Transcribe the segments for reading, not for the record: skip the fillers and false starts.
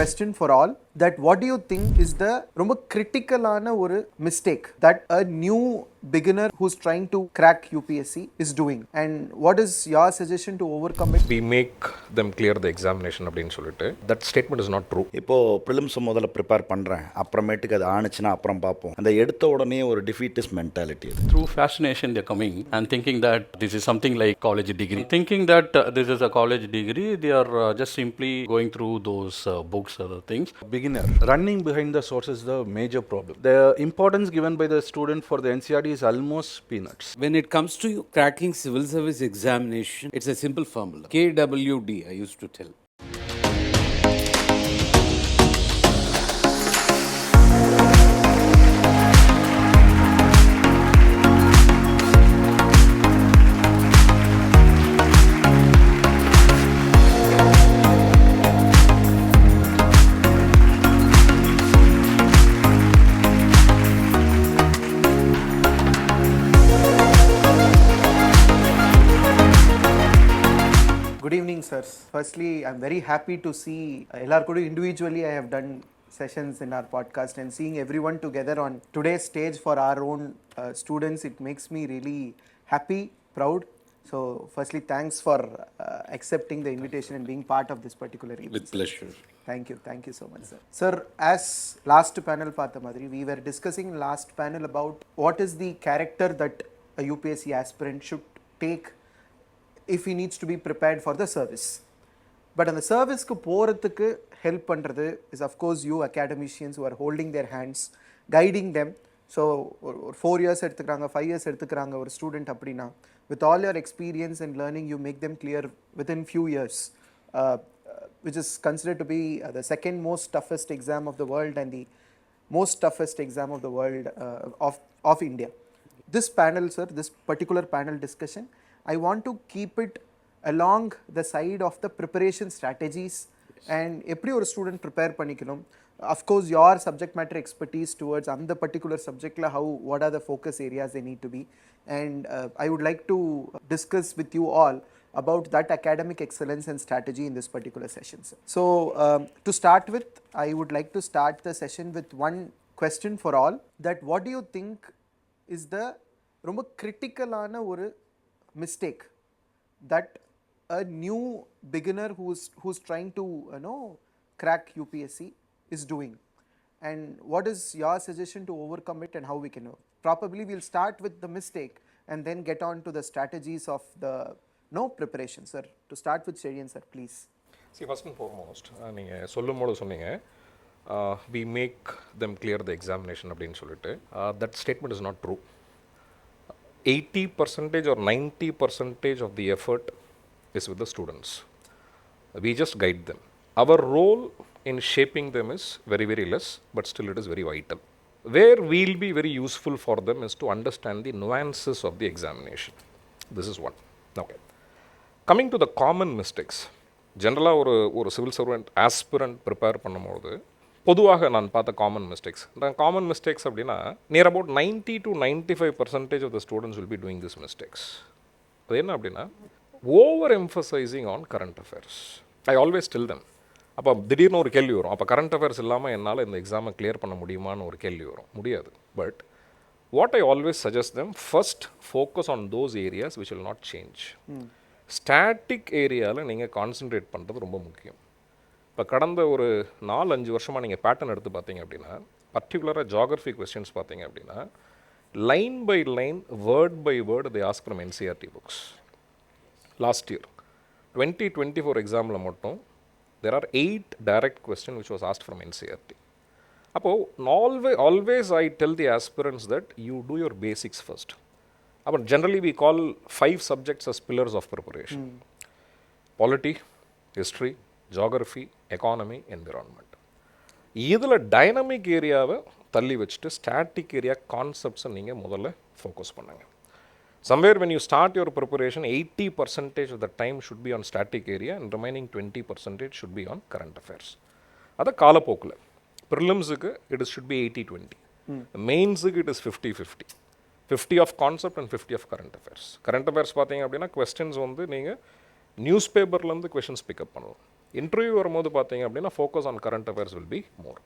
question for all, that what do you think is the ரொம்ப critical-ஆன ஒரு mistake that a new beginner who's trying to crack UPSC is doing, and what is your suggestion to overcome it? We make them clear the examination அப்படின்னு சொல்லிட்டு that statement is not true. இப்போ prelims முதல்ல prepare பண்ணுறேன், அப்புறமேட்டுக்கு அது ஆணுச்சுன்னா அப்புறம் பார்ப்போம், அந்த எடுத்த உடனே ஒரு defeatist mentality. Through fascination they're coming and thinking that this is something like college degree, thinking that this is a college degree. They are just simply going through those books, other things. Beginner running behind the source is the major problem. The importance given by the student for the NCERT is almost peanuts. When it comes to cracking civil service examination, it's a simple formula. KWD, I used to tell. Good evening, sirs. Firstly, I'm very happy to see Ellarkudu individually. I have done sessions in our podcast, and seeing everyone together on today's stage for our own students, it makes me really happy, proud. So, firstly, thanks for accepting the invitation and being part of this particular event. With pleasure. Thank you so much, sir. Sir, as last panel paatha madri, we were discussing last panel about what is the character that a UPSC aspirant should take if he needs to be prepared for the service. But அந்த சர்வீஸ்க்கு போகிறதுக்கு help பண்ணுறது is of course you academicians who are holding their hands, guiding them. So ஒரு 4 years எடுத்துக்கிறாங்க, 5 years எடுத்துக்கிறாங்க ஒரு student அப்படின்னா, with all your experience and learning, you make them clear within few years, which is considered to be the second most toughest exam of the world and the most toughest exam of the world of India. This panel, sir, this particular panel discussion, I want to keep it along the side of the preparation strategies. Yes. And எப்படி ஒரு student prepare பண்ணிக்கணும், of course your subject matter expertise towards அந்த particular subject la how, what are the focus areas they need to be, and I would like to discuss with you all about that academic excellence and strategy in this particular session, sir. So to start with, I would like to start the session with one question for all, that what do you think is the ரொம்ப critical-ஆன ஒரு mistake that a new beginner who's trying to crack UPSC is doing, and what is your suggestion to overcome it and how we can probably we'll start with the mistake and then get on to the strategies of the preparation, sir. To start with Sheryan, sir, please. See, first and foremost, நீங்கள் சொல்லும்போது சொன்னீங்க we make them clear the examination அப்படின்னு சொல்லிட்டு, that statement is not true. 80% or 90% of the effort is with the students. We just guide them. Our role in shaping them is very, very less, but still it is very vital. Where we'll be very useful for them is to understand the nuances of the examination. This is one. Okay. Coming to the common mistakes. Generally, ஒரு civil servant aspirant prepare பண்ணும்போது பொதுவாக நான் பார்த்த common mistakes, இந்த common mistakes அப்படின்னா near about 90 to 95% of the students will be doing this mistakes. அது என்ன அப்படின்னா, over emphasising on current affairs. I always tell them. அப்போ திடீர்னு ஒரு கேள்வி வரும், அப்போ கரண்ட் அஃபேர்ஸ் இல்லாமல் என்னால் இந்த எக்ஸாமை கிளியர் பண்ண முடியுமான்னு ஒரு கேள்வி வரும். முடியாது. But what I always suggest them, first focus on those areas which will not change. Static ஏரியாவில் நீங்கள் கான்சன்ட்ரேட் பண்ணுறது ரொம்ப முக்கியம். இப்போ கடந்த ஒரு 4-5 வருஷமாக நீங்கள் பேட்டர்ன் எடுத்து பார்த்தீங்க அப்படின்னா, பர்டிகுலராக ஜாகிரஃபி கொஸ்டின்ஸ் பார்த்தீங்க அப்படின்னா, line by line, word by word they ask from NCERT books. Last year 2024 எக்ஸாமில் மட்டும் there are 8 direct questions which was asked from NCERT. அப்போது always I tell the aspirants that you do your basics first. அப்போ generally we call 5 subjects as pillars of preparation. Polity, History, Geography, Economy, Environment. இதில் dynamic ஏரியாவை தள்ளி வச்சுட்டு static area கான்செப்ட்ஸை நீங்கள் முதல்ல focus பண்ணுங்கள். Somewhere when you start your preparation, 80% of the time should be on static area and remaining 20% should be on current affairs. அது காலப்போக்கில் ப்ரிலிம்ஸுக்கு it should be 80-20. மெயின்ஸுக்கு it is 50-50. 50 of concept and 50 of current affairs. Current affairs பார்த்தீங்க அப்படின்னா questions வந்து நீங்கள் news பேப்பர்லேருந்து questions pick up பண்ணலாம். Interview வரும்போது பார்த்தீங்க அப்படின்னா focus on current affairs will be more.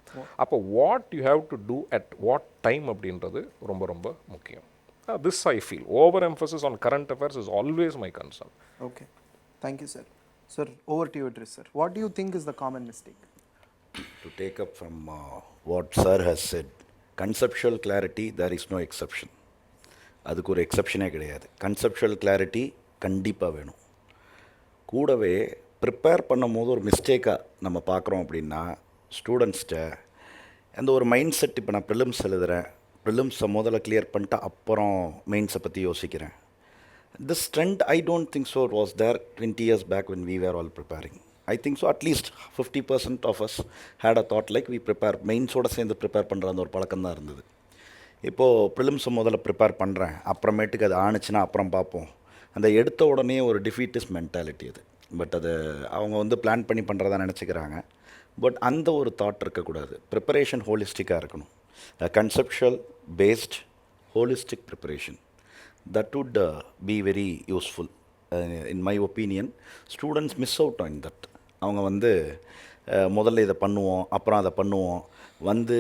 அப்போ what you have to do at what time அப்படின்றது ரொம்ப ரொம்ப முக்கியம். This I feel. Overemphasis on current affairs is always my concern. Okay. Thank you, sir. Sir, over to you, Idris, sir. What do you think is the common mistake? To take up from what sir has said, conceptual clarity, there is no exception. அதுக்கு ஒரு எக்ஸப்ஷனே கிடையாது. Conceptual clarity கண்டிப்பாக வேணும். கூடவே prepare பண்ணும் போது ஒரு மிஸ்டேக்காக நம்ம பார்க்குறோம் அப்படின்னா ஸ்டூடெண்ட்ஸ்கிட்ட அந்த ஒரு மைண்ட் செட், இப்போ நான் ப்ரிலிம்ஸ் எழுதுகிறேன், ப்ரிலிம்ஸை முதல்ல கிளியர் பண்ணிட்டு அப்புறம் மெயின்ஸை பற்றி யோசிக்கிறேன். This trend, I don't think so, it was there 20 years back when we were all preparing. I think so, at least 50% of us had a thought like we prepare, மெயின்ஸோடு சேர்ந்து prepare பண்ணுற அந்த ஒரு பழக்கம் தான் இருந்தது. இப்போது ப்ரிலிம்ஸை முதல்ல ப்ரிப்பேர் பண்ணுறேன், அப்புறமேட்டுக்கு அது ஆணுச்சுன்னா அப்புறம் பார்ப்போம், அந்த எடுத்த உடனே ஒரு டிஃபீட்டிஸ் மென்டாலிட்டி அது. பட் அது அவங்க வந்து பிளான் பண்ணி பண்ணுறதா நினச்சிக்கிறாங்க. பட் அந்த ஒரு தாட் இருக்கக்கூடாது. ப்ரிப்பரேஷன் ஹோலிஸ்டிக்காக இருக்கணும். Conceptual based holistic preparation, that would be very useful. In my opinion, students miss out on that. அவங்க வந்து முதல்ல இதை பண்ணுவோம், அப்புறம் அதை பண்ணுவோம், வந்து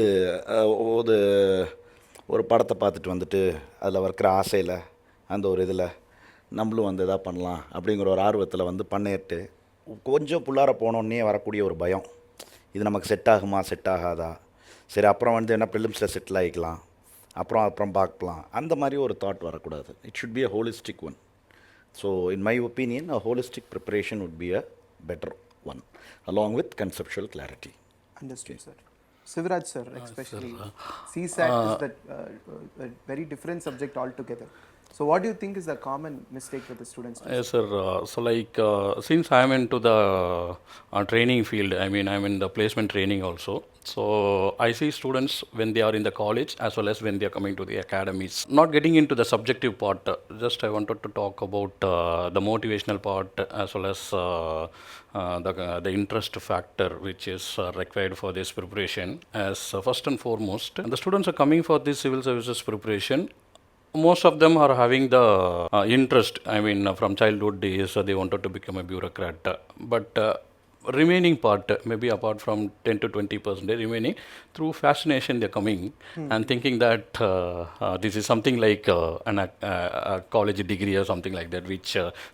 ஒரு படத்தை பார்த்துட்டு வந்துட்டு அதில் இருக்கிற ஆசையில் அந்த ஒரு இதில் நம்மளும் வந்து எதாவது பண்ணலாம் அப்படிங்கிற ஒரு ஆர்வத்தில் வந்து பண்ணிட்டு கொஞ்சம் புள்ளார போனோன்னே வரக்கூடிய ஒரு பயம், இது நமக்கு செட் ஆகுமா செட் ஆகாதா, சரி அப்புறம் வந்து என்ன ப்ரிலிம்ஸில் செட்டில் ஆகிக்கலாம், அப்புறம் பார்க்கலாம், அந்த மாதிரி ஒரு தாட் வரக்கூடாது. It should be a holistic one. So in my opinion a holistic preparation would be a better one along with conceptual clarity. Understood, sir. Sivraj, sir, especially CSAT is that a very different subject altogether. So what do you think is the common mistake that the students do? Yes, sir. So like since I am into the training field, I mean I am in the placement training also. So I see students when they are in the college as well as when they are coming to the academies. Not getting into the subjective part, just I wanted to talk about the motivational part as well as the interest factor which is required for this preparation. As first and foremost, the students are coming for this civil services preparation. Most of them are having the interest, I mean from childhood days they wanted to become a bureaucrat, but remaining part, maybe apart from 10 to 20% remaining, through fascination they are coming and thinking that this is something like a college degree or something like that, which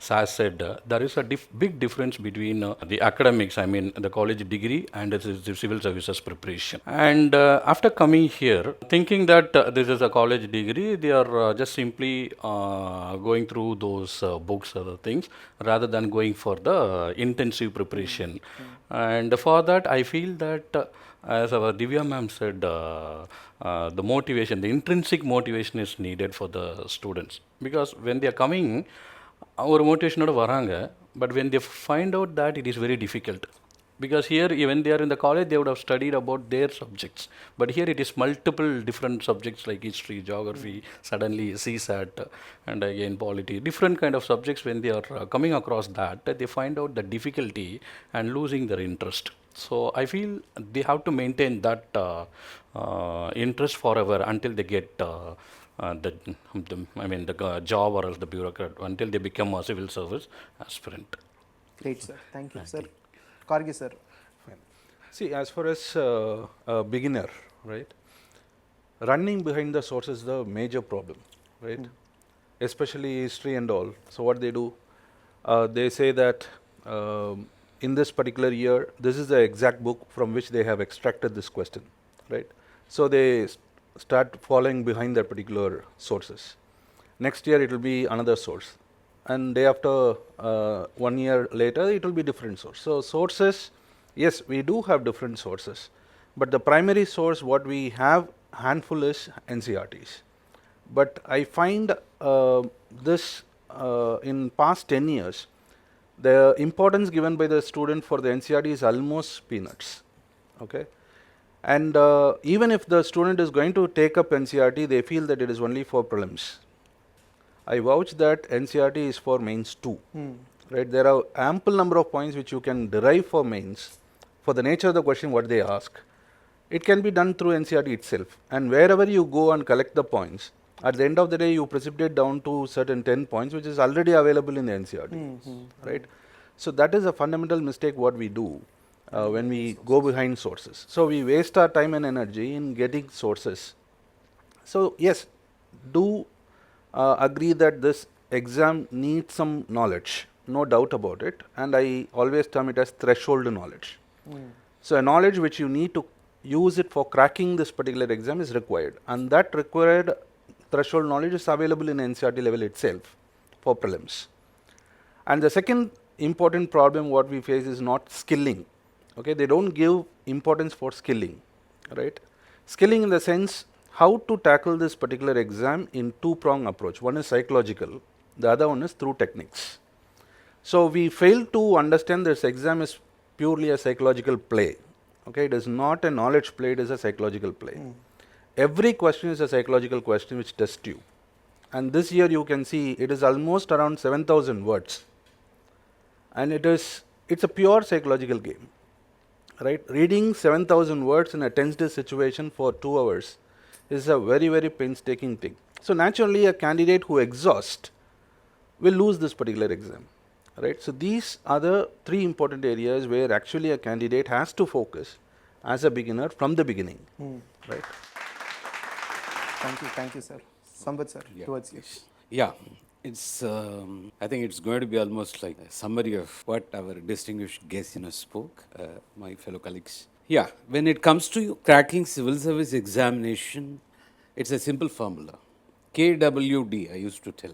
SAS said there is a big difference between the academics, I mean the college degree and the civil services preparation. And after coming here thinking that this is a college degree, they are just simply going through those books or things rather than going for the intensive preparation. And for that I feel that as our Divya ma'am said, the motivation, the intrinsic motivation is needed for the students, because when they are coming our motivation oda varanga, but when they find out that it is very difficult, because here when they are in the college they would have studied about their subjects, but here it is multiple different subjects like history, geography, suddenly CSAT and again polity, different kind of subjects. When they are coming across that, they find out the difficulty and losing their interest. So I feel they have to maintain that interest forever until they get the job or else the bureaucrat, until they become a civil service aspirant. Great, sir. Thank you, sir. Gorky, sir. See, as far as a beginner, right, running behind the source is the major problem, right? Especially history and all. So what they do, they say that in this particular year, this is the exact book from which they have extracted this question, right? So they start following behind that particular sources. Next year it will be another source, and day after 1 year later it will be different source. So sources, yes, we do have different sources, but the primary source what we have handful is NCRTs. But I find this in past 10 years, the importance given by the student for the NCRT is almost peanuts. Okay, and even if the student is going to take up NCRT, they feel that it is only for prelims. I vouch that NCRT is for mains too. Right, there are ample number of points which you can derive for mains for the nature of the question what they ask. It can be done through NCRT itself, and wherever you go and collect the points, at the end of the day you precipitate down to certain 10 points which is already available in the NCRT. Right, So that is a fundamental mistake what we do when we go behind sources. So we waste our time and energy in getting sources. So yes, do agree that this exam needs some knowledge, no doubt about it, and I always term it as threshold knowledge. So a knowledge which you need to use it for cracking this particular exam is required, and that required threshold knowledge is available in NCERT level itself for prelims. And the second important problem what we face is not skilling. Okay, they don't give importance for skilling, right? Skilling in the sense how to tackle this particular exam in two-prong approach. One is psychological, the other one is through techniques. So we fail to understand this exam is purely a psychological play. Okay, it is not a knowledge play, it is a psychological play. Every question is a psychological question which tests you. And this year you can see it is almost around 7,000 words. And it's a pure psychological game. Right? Reading 7,000 words in a tensed situation for 2 hours is a very, very painstaking thing. So naturally a candidate who exhausts will lose this particular exam. Right? So these are the 3 important areas where actually a candidate has to focus as a beginner from the beginning. Right? Thank you, sir. Sampath sir, towards you. Yeah, it's. I think it's going to be almost like a summary of what our distinguished guest spoke, my fellow colleagues. Yeah, when it comes to cracking civil service examination, it's a simple formula. KWD, I used to tell.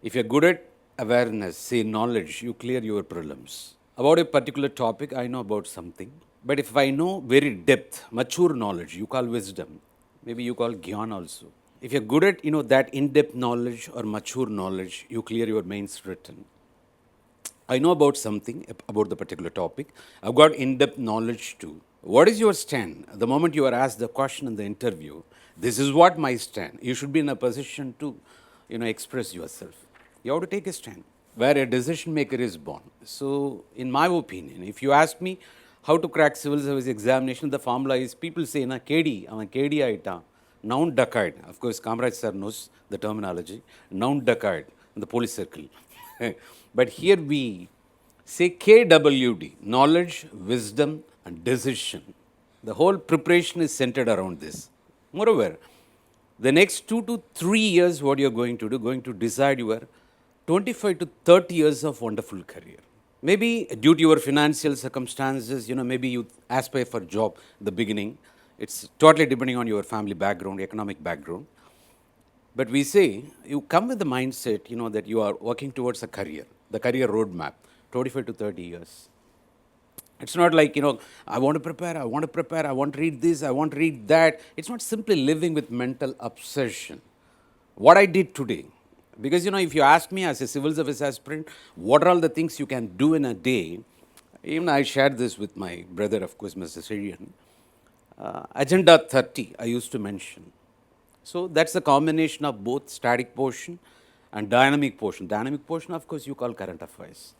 If you're good at awareness, say knowledge, you clear your prelims. About a particular topic, I know about something. But if I know very depth, mature knowledge, you call wisdom. Maybe you call Gyan also. If you're good at that in-depth knowledge or mature knowledge, you clear your mains written. I know about something, about the particular topic. I've got in-depth knowledge too. What is your stand? The moment you are asked the question in the interview, this is what my stand. You should be in a position to, express yourself. You have to take a stand where a decision maker is born. So, in my opinion, if you ask me how to crack civil service examination, the formula is people say, na KD, avan KD aita, noun dacoit. Of course, Kamraj sir knows the terminology. Noun dacoit in the police circle. But here we say KWD, knowledge, wisdom, and decision. The whole preparation is centered around this. Moreover, the next 2 to 3 years, what you're going to decide your 25 to 30 years of wonderful career. Maybe due to your financial circumstances, maybe you aspire for job in the beginning. It's totally depending on your family background, economic background. But we say, you come with the mindset, that you are working towards a career, the career roadmap, 25 to 30 years. It's not like, I want to prepare, I want to read this, I want to read that. It's not simply living with mental obsession. What I did today, because, if you ask me as a civil service aspirant, what are all the things you can do in a day, even I shared this with my brother, of course, Mr. Syrian. Agenda 30, I used to mention. So that's a combination of both static portion and dynamic portion. Dynamic portion, of course, you call current affairs.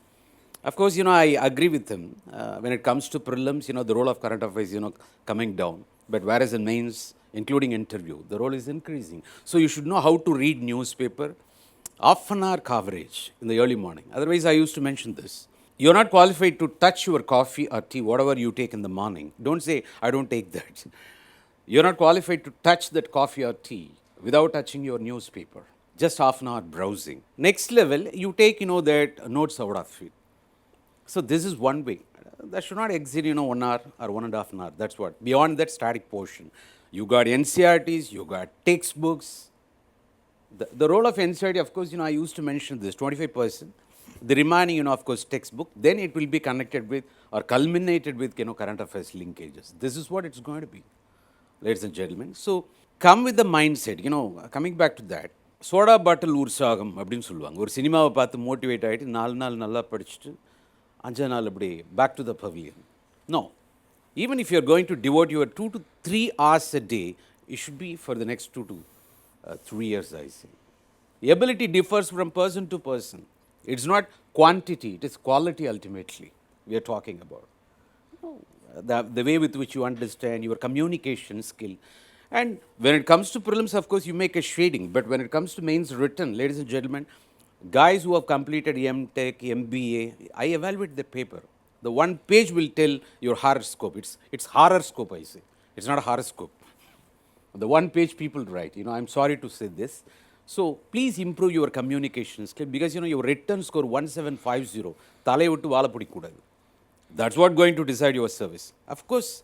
Of course, I agree with him. When it comes to prelims, the role of current affairs, coming down. But whereas in mains, including interview, the role is increasing. So you should know how to read newspaper, half an hour coverage in the early morning. Otherwise, I used to mention this. You're not qualified to touch your coffee or tea, whatever you take in the morning. Don't say, I don't take that. You're not qualified to touch that coffee or tea without touching your newspaper. Just half an hour browsing. Next level, you take, that notes out of it. So this is one way. That should not exceed, 1 hour or 1.5 hours. That's what. Beyond that static portion. You got NCRTs, you got textbooks. The role of NCRT, of course, I used to mention this, 25%. The remaining, of course, textbook. Then it will be connected with or culminated with, current affairs linkages. This is what it's going to be, ladies and gentlemen. So come with the mindset, coming back to that. Soda bottle உற்சாகம் அப்படின்னு சொல்லுவாங்க. ஒரு சினிமாவை பார்த்து motivate ஆகிட்டு 4 நாள் நல்லா படிச்சுட்டு 5 நாள் அப்படி back to the pavilion. No. Even if you are going to devote your 2 to 3 hours a day, it should be for the next 2 to 3 years, I say. Ability differs from person to person. It's not quantity, it is quality ultimately we are talking about. The way with which you understand your communication skill. And when it comes to prelims, of course, you make a shading. But when it comes to mains written, ladies and gentlemen, Guys who have completed M.Tech, MBA, I evaluate the paper. The one page will tell your horoscope. It's horoscope, I say. It's not a horoscope. The one page people write, I'm sorry to say this. So please improve your communication skill because, your written score 1750, thalai vittu vaala pudikudadu. That's what going to decide your service. Of course,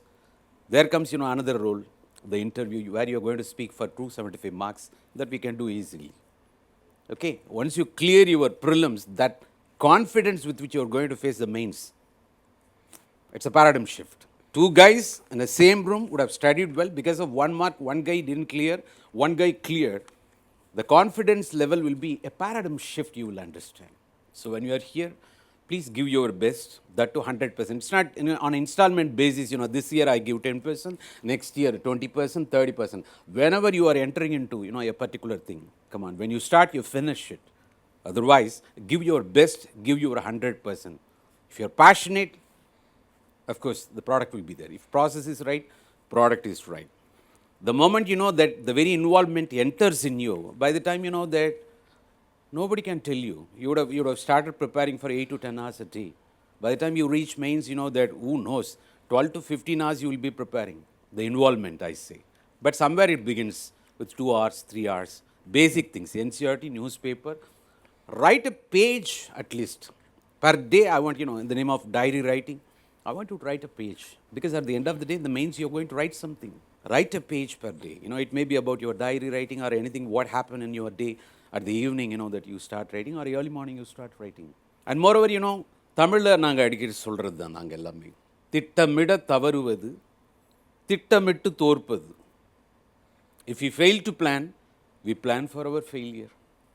there comes, another role, the interview where you're going to speak for 275 marks that we can do easily. Okay, once you clear your prelims, that confidence with which you're going to face the mains, it's a paradigm shift. Two guys in the same room would have studied well because of 1 mark, one guy didn't clear, one guy cleared. The confidence level will be a paradigm shift, you will understand. So when you are here, please give your best, that to 100%. It's not on installment basis, this year I give 10%, next year 20%, 30%. Whenever you are entering into, a particular thing, come on, when you start, you finish it. Otherwise, give your best, give your 100%. If you're passionate, of course, the product will be there. If process is right, product is right. The moment you know that the very involvement enters in you, by the time you know that, nobody can tell you. You would have started preparing for 8 to 10 hours a day. By the time you reach mains, you know that, who knows, 12 to 15 hours you will be preparing. The involvement, I say. But somewhere it begins with 2 hours, 3 hours. Basic things, NCERT, newspaper. Write a page at least. Per day, I want, in the name of diary writing, I want you to write a page. Because at the end of the day, the mains, you're going to write something. Write a page per day. It may be about your diary writing or anything, what happened in your day. At the evening, that you start writing, or early morning you start writing. And moreover, தமிழ்ல நாங்க அடிக்கடி சொல்றது தான் நாங்க எல்லாமே. திட்டமிட தவறுவது, திட்டமிட்டு தோற்பது. If we fail to plan, we plan for our failure.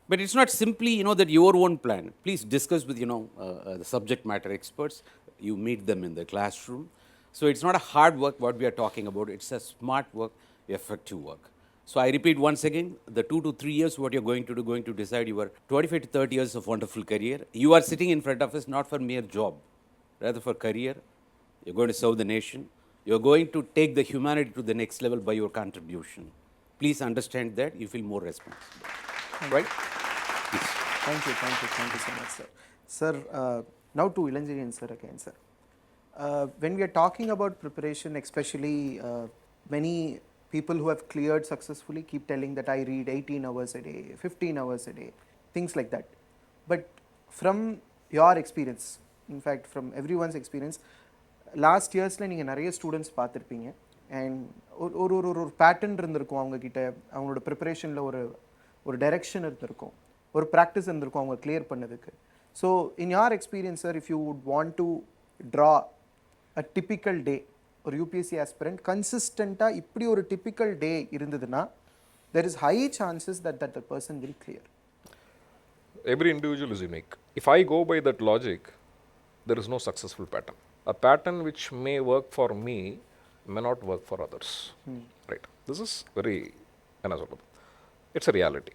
But it's not simply, that your own plan. Please discuss with, the subject matter experts. You meet them in the classroom. So it's not a hard work what we are talking about. It's a smart work, effective work. So I repeat once again, the 2 to 3 years, what you're going to decide your 25 to 30 years of wonderful career. You are sitting in front of us not for mere job, rather for career. You're going to serve the nation. You're going to take the humanity to the next level by your contribution. Please understand that. You feel more responsible. Right? Yes. Thank you so much, sir. Sir, now to Ilanchezhian sir again, sir. When we are talking about preparation, especially many people who have cleared successfully keep telling that I read 18 hours a day, 15 hours a day, things like that. But from your experience, in fact from everyone's experience, last yearsல நீங்க நிறைய students பார்த்துருப்பீங்க and ஒரு pattern இருந்திருக்கும் அவங்க கிட்ட, அவங்களோட ப்ரிப்பரேஷனில் ஒரு direction இருந்திருக்கும், ஒரு ப்ராக்டிஸ் இருந்திருக்கும் அவங்க கிளியர் பண்ணதுக்கு. So in your experience sir, if you would want to draw a typical day, ஒரு யூபிஎஸ்சி ஆஸ்பிரண்ட் கன்சிஸ்டண்ட்டாக இப்படி ஒரு டிப்பிக்கல் டே இருந்ததுன்னா there is high chances that the person will clear. Every individual is unique. If I go by that logic, there is no successful pattern. A pattern which may work for me may not work for others. Right? This is very unassailable. It's a reality.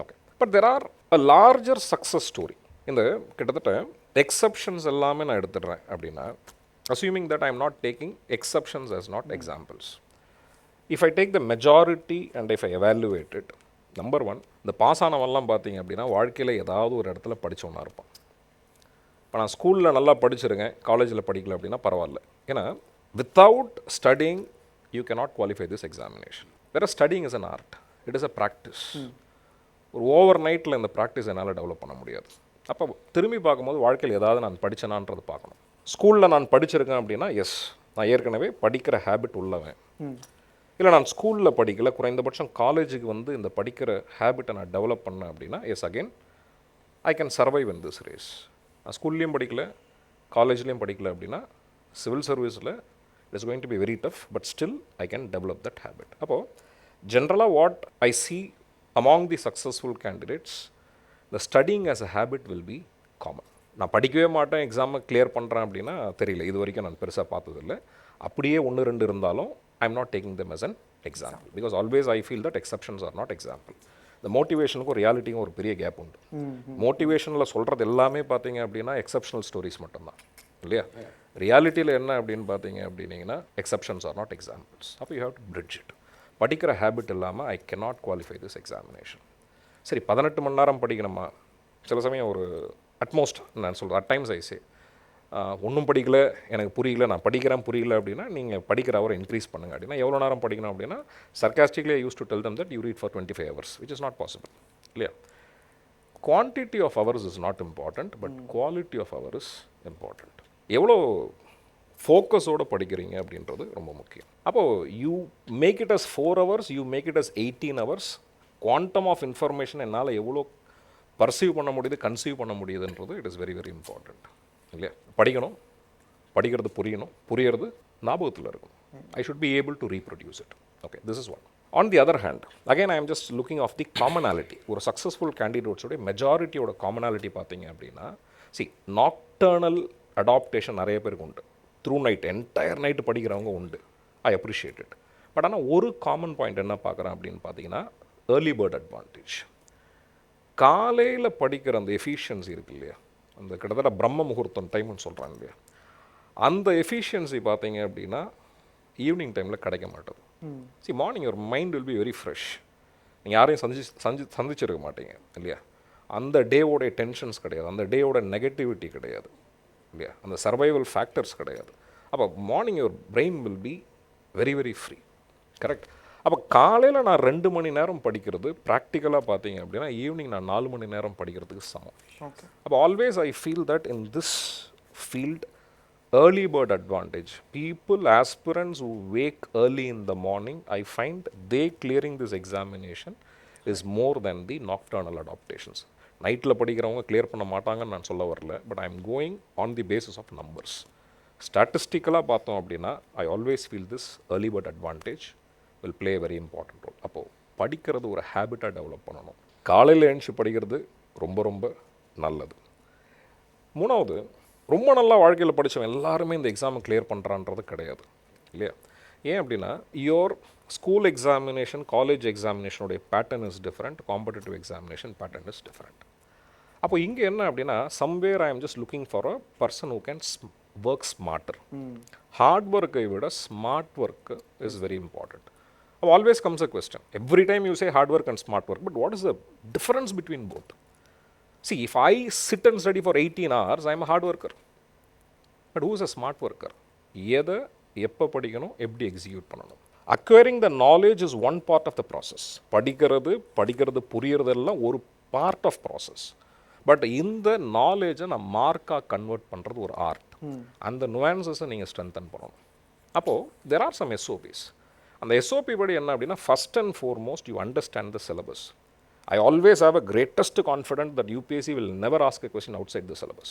Okay. But there are a larger success story. இந்த கிட்டத்தட்ட exceptions எல்லாமே நான் எடுத்துடுறேன் அப்படின்னா, assuming that I am not taking exceptions as not examples. If I take the majority and if I evaluate it, number one, இந்த pass ஆனவெல்லாம் பார்த்தீங்க அப்படின்னா வாழ்க்கையில் ஏதாவது ஒரு இடத்துல படித்தவனா இருப்பான். இப்போ நான் ஸ்கூலில் நல்லா படிச்சிருக்கேன், காலேஜில் படிக்கல அப்படின்னா பரவாயில்ல. ஏன்னா without studying you cannot qualify this examination. Whereas studying is an art. It is a practice. ஒரு ஓவர் நைட்டில் இந்த ப்ராக்டிஸ் என்னால் டெவலப் பண்ண முடியாது. அப்போ திரும்பி பார்க்கும்போது வாழ்க்கையில் ஏதாவது நான் படித்தேனான்றது பார்க்கணும். ஸ்கூலில் நான் படிச்சிருக்கேன் அப்படின்னா எஸ், நான் ஏற்கனவே படிக்கிற ஹேபிட் உள்ளவன். இல்லை நான் ஸ்கூலில் படிக்கல, குறைந்தபட்சம் காலேஜுக்கு வந்து இந்த படிக்கிற ஹேபிட்டை நான் டெவலப் பண்ணேன் அப்படின்னா yes, again I can survive in this race. நான் ஸ்கூல்லேயும் படிக்கல, காலேஜ்லேயும் படிக்கல அப்படின்னா சிவில் சர்வீஸில் it's going to be very tough, but still I can develop that habit. அப்போது ஜென்ரலாக what I see among the successful candidates, the studying as a habit will be common. நான் படிக்கவே மாட்டேன், எக்ஸாமை கிளியர் பண்ணுறேன் அப்படின்னா தெரியல, இது வரைக்கும் நான் பெருசாக பார்த்ததில்லை. அப்படியே 1-2 இருந்தாலும் I am not taking them as an example, because always I feel that exceptions are not example. இந்த மோட்டிவேஷனுக்கும் ரியாலிட்டிக்கும் ஒரு பெரிய கேப் உண்டு. மோட்டிவேஷனில் சொல்கிறது எல்லாமே பார்த்தீங்க அப்படின்னா எக்ஸப்ஷனல் ஸ்டோரிஸ் மட்டும்தான் இல்லையா? ரியாலிட்டியில் என்ன அப்படின்னு பார்த்தீங்க அப்படின்னீங்கன்னா எக்ஸப்ஷன்ஸ் ஆர் நாட் எக்ஸாம்பிள்ஸ். அப்போ you have to bridge it. படிக்கிற ஹேபிட் இல்லாமல் I cannot qualify this examination. சரி, 18 மணி நேரம் படிக்கணுமா? சில சமயம் ஒரு அட்மோஸ்ட் நான் சொல்கிறேன் அட் டைம்ஸ் ஐசே ஒன்றும் படிக்கல எனக்கு புரியல நான் படிக்கிறேன் புரியல அப்படின்னா நீங்கள் படிக்கிற அவரை இன்க்ரீஸ் பண்ணுங்க அப்படின்னா எவ்வளோ நேரம் படிக்கணும் அப்படின்னா sarcastically use to tell them that you read for 25 hours which is not possible இல்லையா. Quantity of hours is not important but quality of hour is important. எவ்வளோ ஃபோக்கஸோடு படிக்கிறீங்க அப்படின்றது ரொம்ப முக்கியம். அப்போது you make it as 4 hours, you make it as 18 hours. Quantum of information என்னால் எவ்வளோ பர்சீவ் பண்ண முடியுது கன்சீவ் பண்ண முடியுதுன்றது it is very very important இல்லையா. படிக்கணும், படிக்கிறது புரியணும், புரியறது ஞாபகத்தில் இருக்கும். I should be able to reproduce it. Okay, this is one. On the other hand again I am just looking of the commonality. ஒரு சக்ஸஸ்ஃபுல் கேண்டிடேட்ஸோடைய மெஜாரிட்டியோட காமனாலிட்டி பார்த்தீங்க அப்படின்னா நாக்டர்னல் அடாப்டேஷன் நிறைய பேருக்கு உண்டு. த்ரூ நைட் என்டையர் நைட்டு படிக்கிறவங்க உண்டு. I appreciate it. பட் ஆனால் ஒரு காமன் பாயிண்ட் என்ன பார்க்குறேன் அப்படின்னு பார்த்தீங்கன்னா ஏர்லி பேர்ட் அட்வான்டேஜ். காலையில் படிக்கிற அந்த எஃபிஷியன்சி இருக்கு இல்லையா, அந்த கிட்டத்தட்ட பிரம்ம முகூர்த்தம் டைம்னு சொல்கிறாங்க இல்லையா, அந்த எஃபிஷியன்சி பார்த்தீங்க அப்படின்னா ஈவினிங் டைமில் கிடைக்க மாட்டேது. மார்னிங் ஒரு mind will be very fresh. நீங்கள் யாரையும் சந்திச்சிருக்க மாட்டீங்க இல்லையா. அந்த டேவோடைய டென்ஷன்ஸ் கிடையாது, அந்த டேவோட நெகட்டிவிட்டி கிடையாது இல்லையா, அந்த சர்வைவல் ஃபேக்டர்ஸ் கிடையாது. அப்போ morning your brain will be very very free. Correct. அப்போ காலையில் நான் 2 மணி நேரம் படிக்கிறது ப்ராக்டிக்கலாக பார்த்தீங்க அப்படின்னா ஈவினிங் நான் 4 மணி நேரம் படிக்கிறதுக்கு சமம். அப்போ always I feel that in this field early bird advantage, people, aspirants who wake early in the morning, I find they clearing this examination is more than the nocturnal adaptations. நைட்டில் படிக்கிறவங்க clear பண்ண மாட்டாங்கன்னு நான் சொல்ல வரல, but I am going on the basis of numbers. ஸ்டாட்டிஸ்டிக்கலாக பார்த்தோம் அப்படின்னா I always feel this early bird advantage will play very important role. அப்போது படிக்கிறது ஒரு ஹேபிட்டாக டெவலப் பண்ணணும். காலையில் எழுந்துச்சு படிக்கிறது ரொம்ப ரொம்ப நல்லது. மூணாவது, ரொம்ப நல்லா வாழ்க்கையில் படித்தவன் எல்லாருமே இந்த எக்ஸாமை கிளியர் பண்ணுறான்றது கிடையாது இல்லையா. ஏன் அப்படின்னா யோர் ஸ்கூல் எக்ஸாமினேஷன் காலேஜ் எக்ஸாமினேஷனுடைய pattern is different, competitive examination pattern is different. அப்போ இங்கே என்ன அப்படின்னா somewhere I am just looking for a person who can work smarter. Hard ஒர்க்கை விட smart work is very important. அப்போ always comes a question every time you say hard work and smart work, but what is the difference between both? See, if I sit and study for 18 hours, I am a hard worker. But who is a smart worker? எதை எப்போ படிக்கணும், எப்படி execute பண்ணணும். Acquiring the knowledge is one part of the process. படிக்கிறது புரியறதெல்லாம் ஒரு part of process. But இந்த நாலேஜை நான் மார்க்காக கன்வெர்ட் பண்ணுறது ஒரு ஆர்ட். அந்த நுவான்சஸை நீங்கள் ஸ்ட்ரென்தன் பண்ணணும். அப்போது தெர் ஆர் சம் எஸ்ஓபிஸ். அந்த எஸ்ஓபி படி என்ன அப்படின்னா first and foremost you understand the syllabus. I always have a greatest confidence that UPSC will never ask a question outside the syllabus.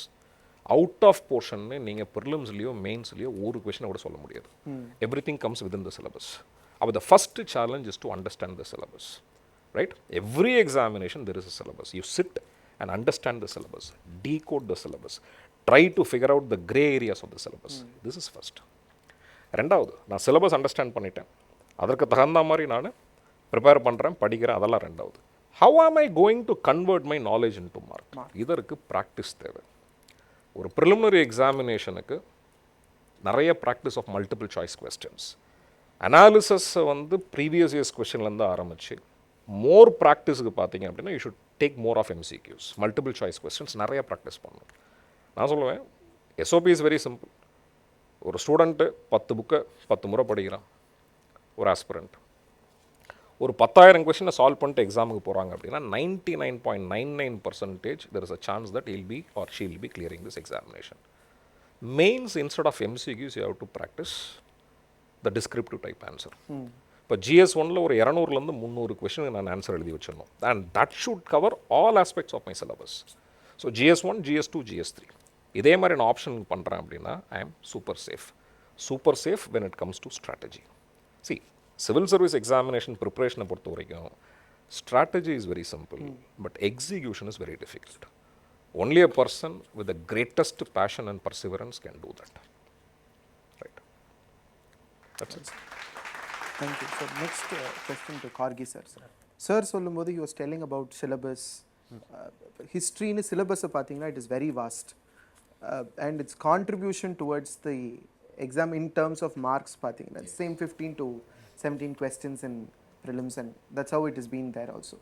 Out of portion நீங்கள் ப்ரிலிம்ஸ்லையோ மெயின்ஸ்லையோ ஒரு கொஷினை கூட சொல்ல முடியாது. Everything comes within the syllabus. அப்போ the first challenge is to understand the syllabus. Right. Every examination there is a syllabus. You sit and understand the syllabus, decode the syllabus, try to figure out the grey areas of the syllabus. This is first. ரெண்டாவது, நான் syllabus understand பண்ணிட்டேன், அதற்கு தகுந்த மாதிரி நான் prepare பண்ணுறேன், படிக்கிறேன், அதெல்லாம் ரெண்டாவது. How am I going to convert my knowledge into mark? இதற்கு ப்ராக்டிஸ் தேவை. ஒரு ப்ரிலிமினரி எக்ஸாமினேஷனுக்கு நிறைய practice of multiple choice questions, அனாலிசிஸை ப்ரீவியஸ் இயர்ஸ் கொஸ்டின்லேருந்து ஆரம்பித்து மோர் ப்ராக்டிஸுக்கு பார்த்தீங்க அப்படின்னா you should take more of MCQs, multiple choice questions நிறைய ப்ராக்டிஸ் பண்ணணும். நான் சொல்லுவேன் எஸ்ஓபி இஸ் வெரி சிம்பிள். ஒரு ஸ்டூடெண்ட்டு 10 புக்கை 10 முறை படிக்கிறான். ஒரு ஆஸ்பிரண்ட் ஒரு 10,000 கொஸ்டினை சால்வ் பண்ணிட்டு எக்ஸாமுக்கு போகிறாங்க அப்படின்னா 99.99% there is a chance that he'll be or she'll be clearing this examination. Mains, instead of MCQs, you have to practice the descriptive type answer. இப்போ GS 1ல ஒரு 200லேருந்து 300 கொஸ்டினுக்கு நான் ஆன்சர் எழுதி வச்சிடணும். And that should cover all aspects of my syllabus. So GS 1, GS 2, GS 3 இதே மாதிரி நான் option பண்ணுறேன் அப்படின்னா I am super safe when it comes to strategy. See, civil service examination ப்ரிப்பரேஷனை பொறுத்த வரைக்கும் strategy is very simple, but execution is very difficult. Only a person with the greatest passion and perseverance can do that. Right. That's it. Thank you. So next question to Gorky sir. Sir சொல்லும்போது he was telling about syllabus. History-னு syllabus பார்த்தீங்கன்னா it is very vast. And its contribution towards the exam in terms of marks பார்த்தீங்கன்னா same 15 to 17 questions in prelims, and that's how it has been there also.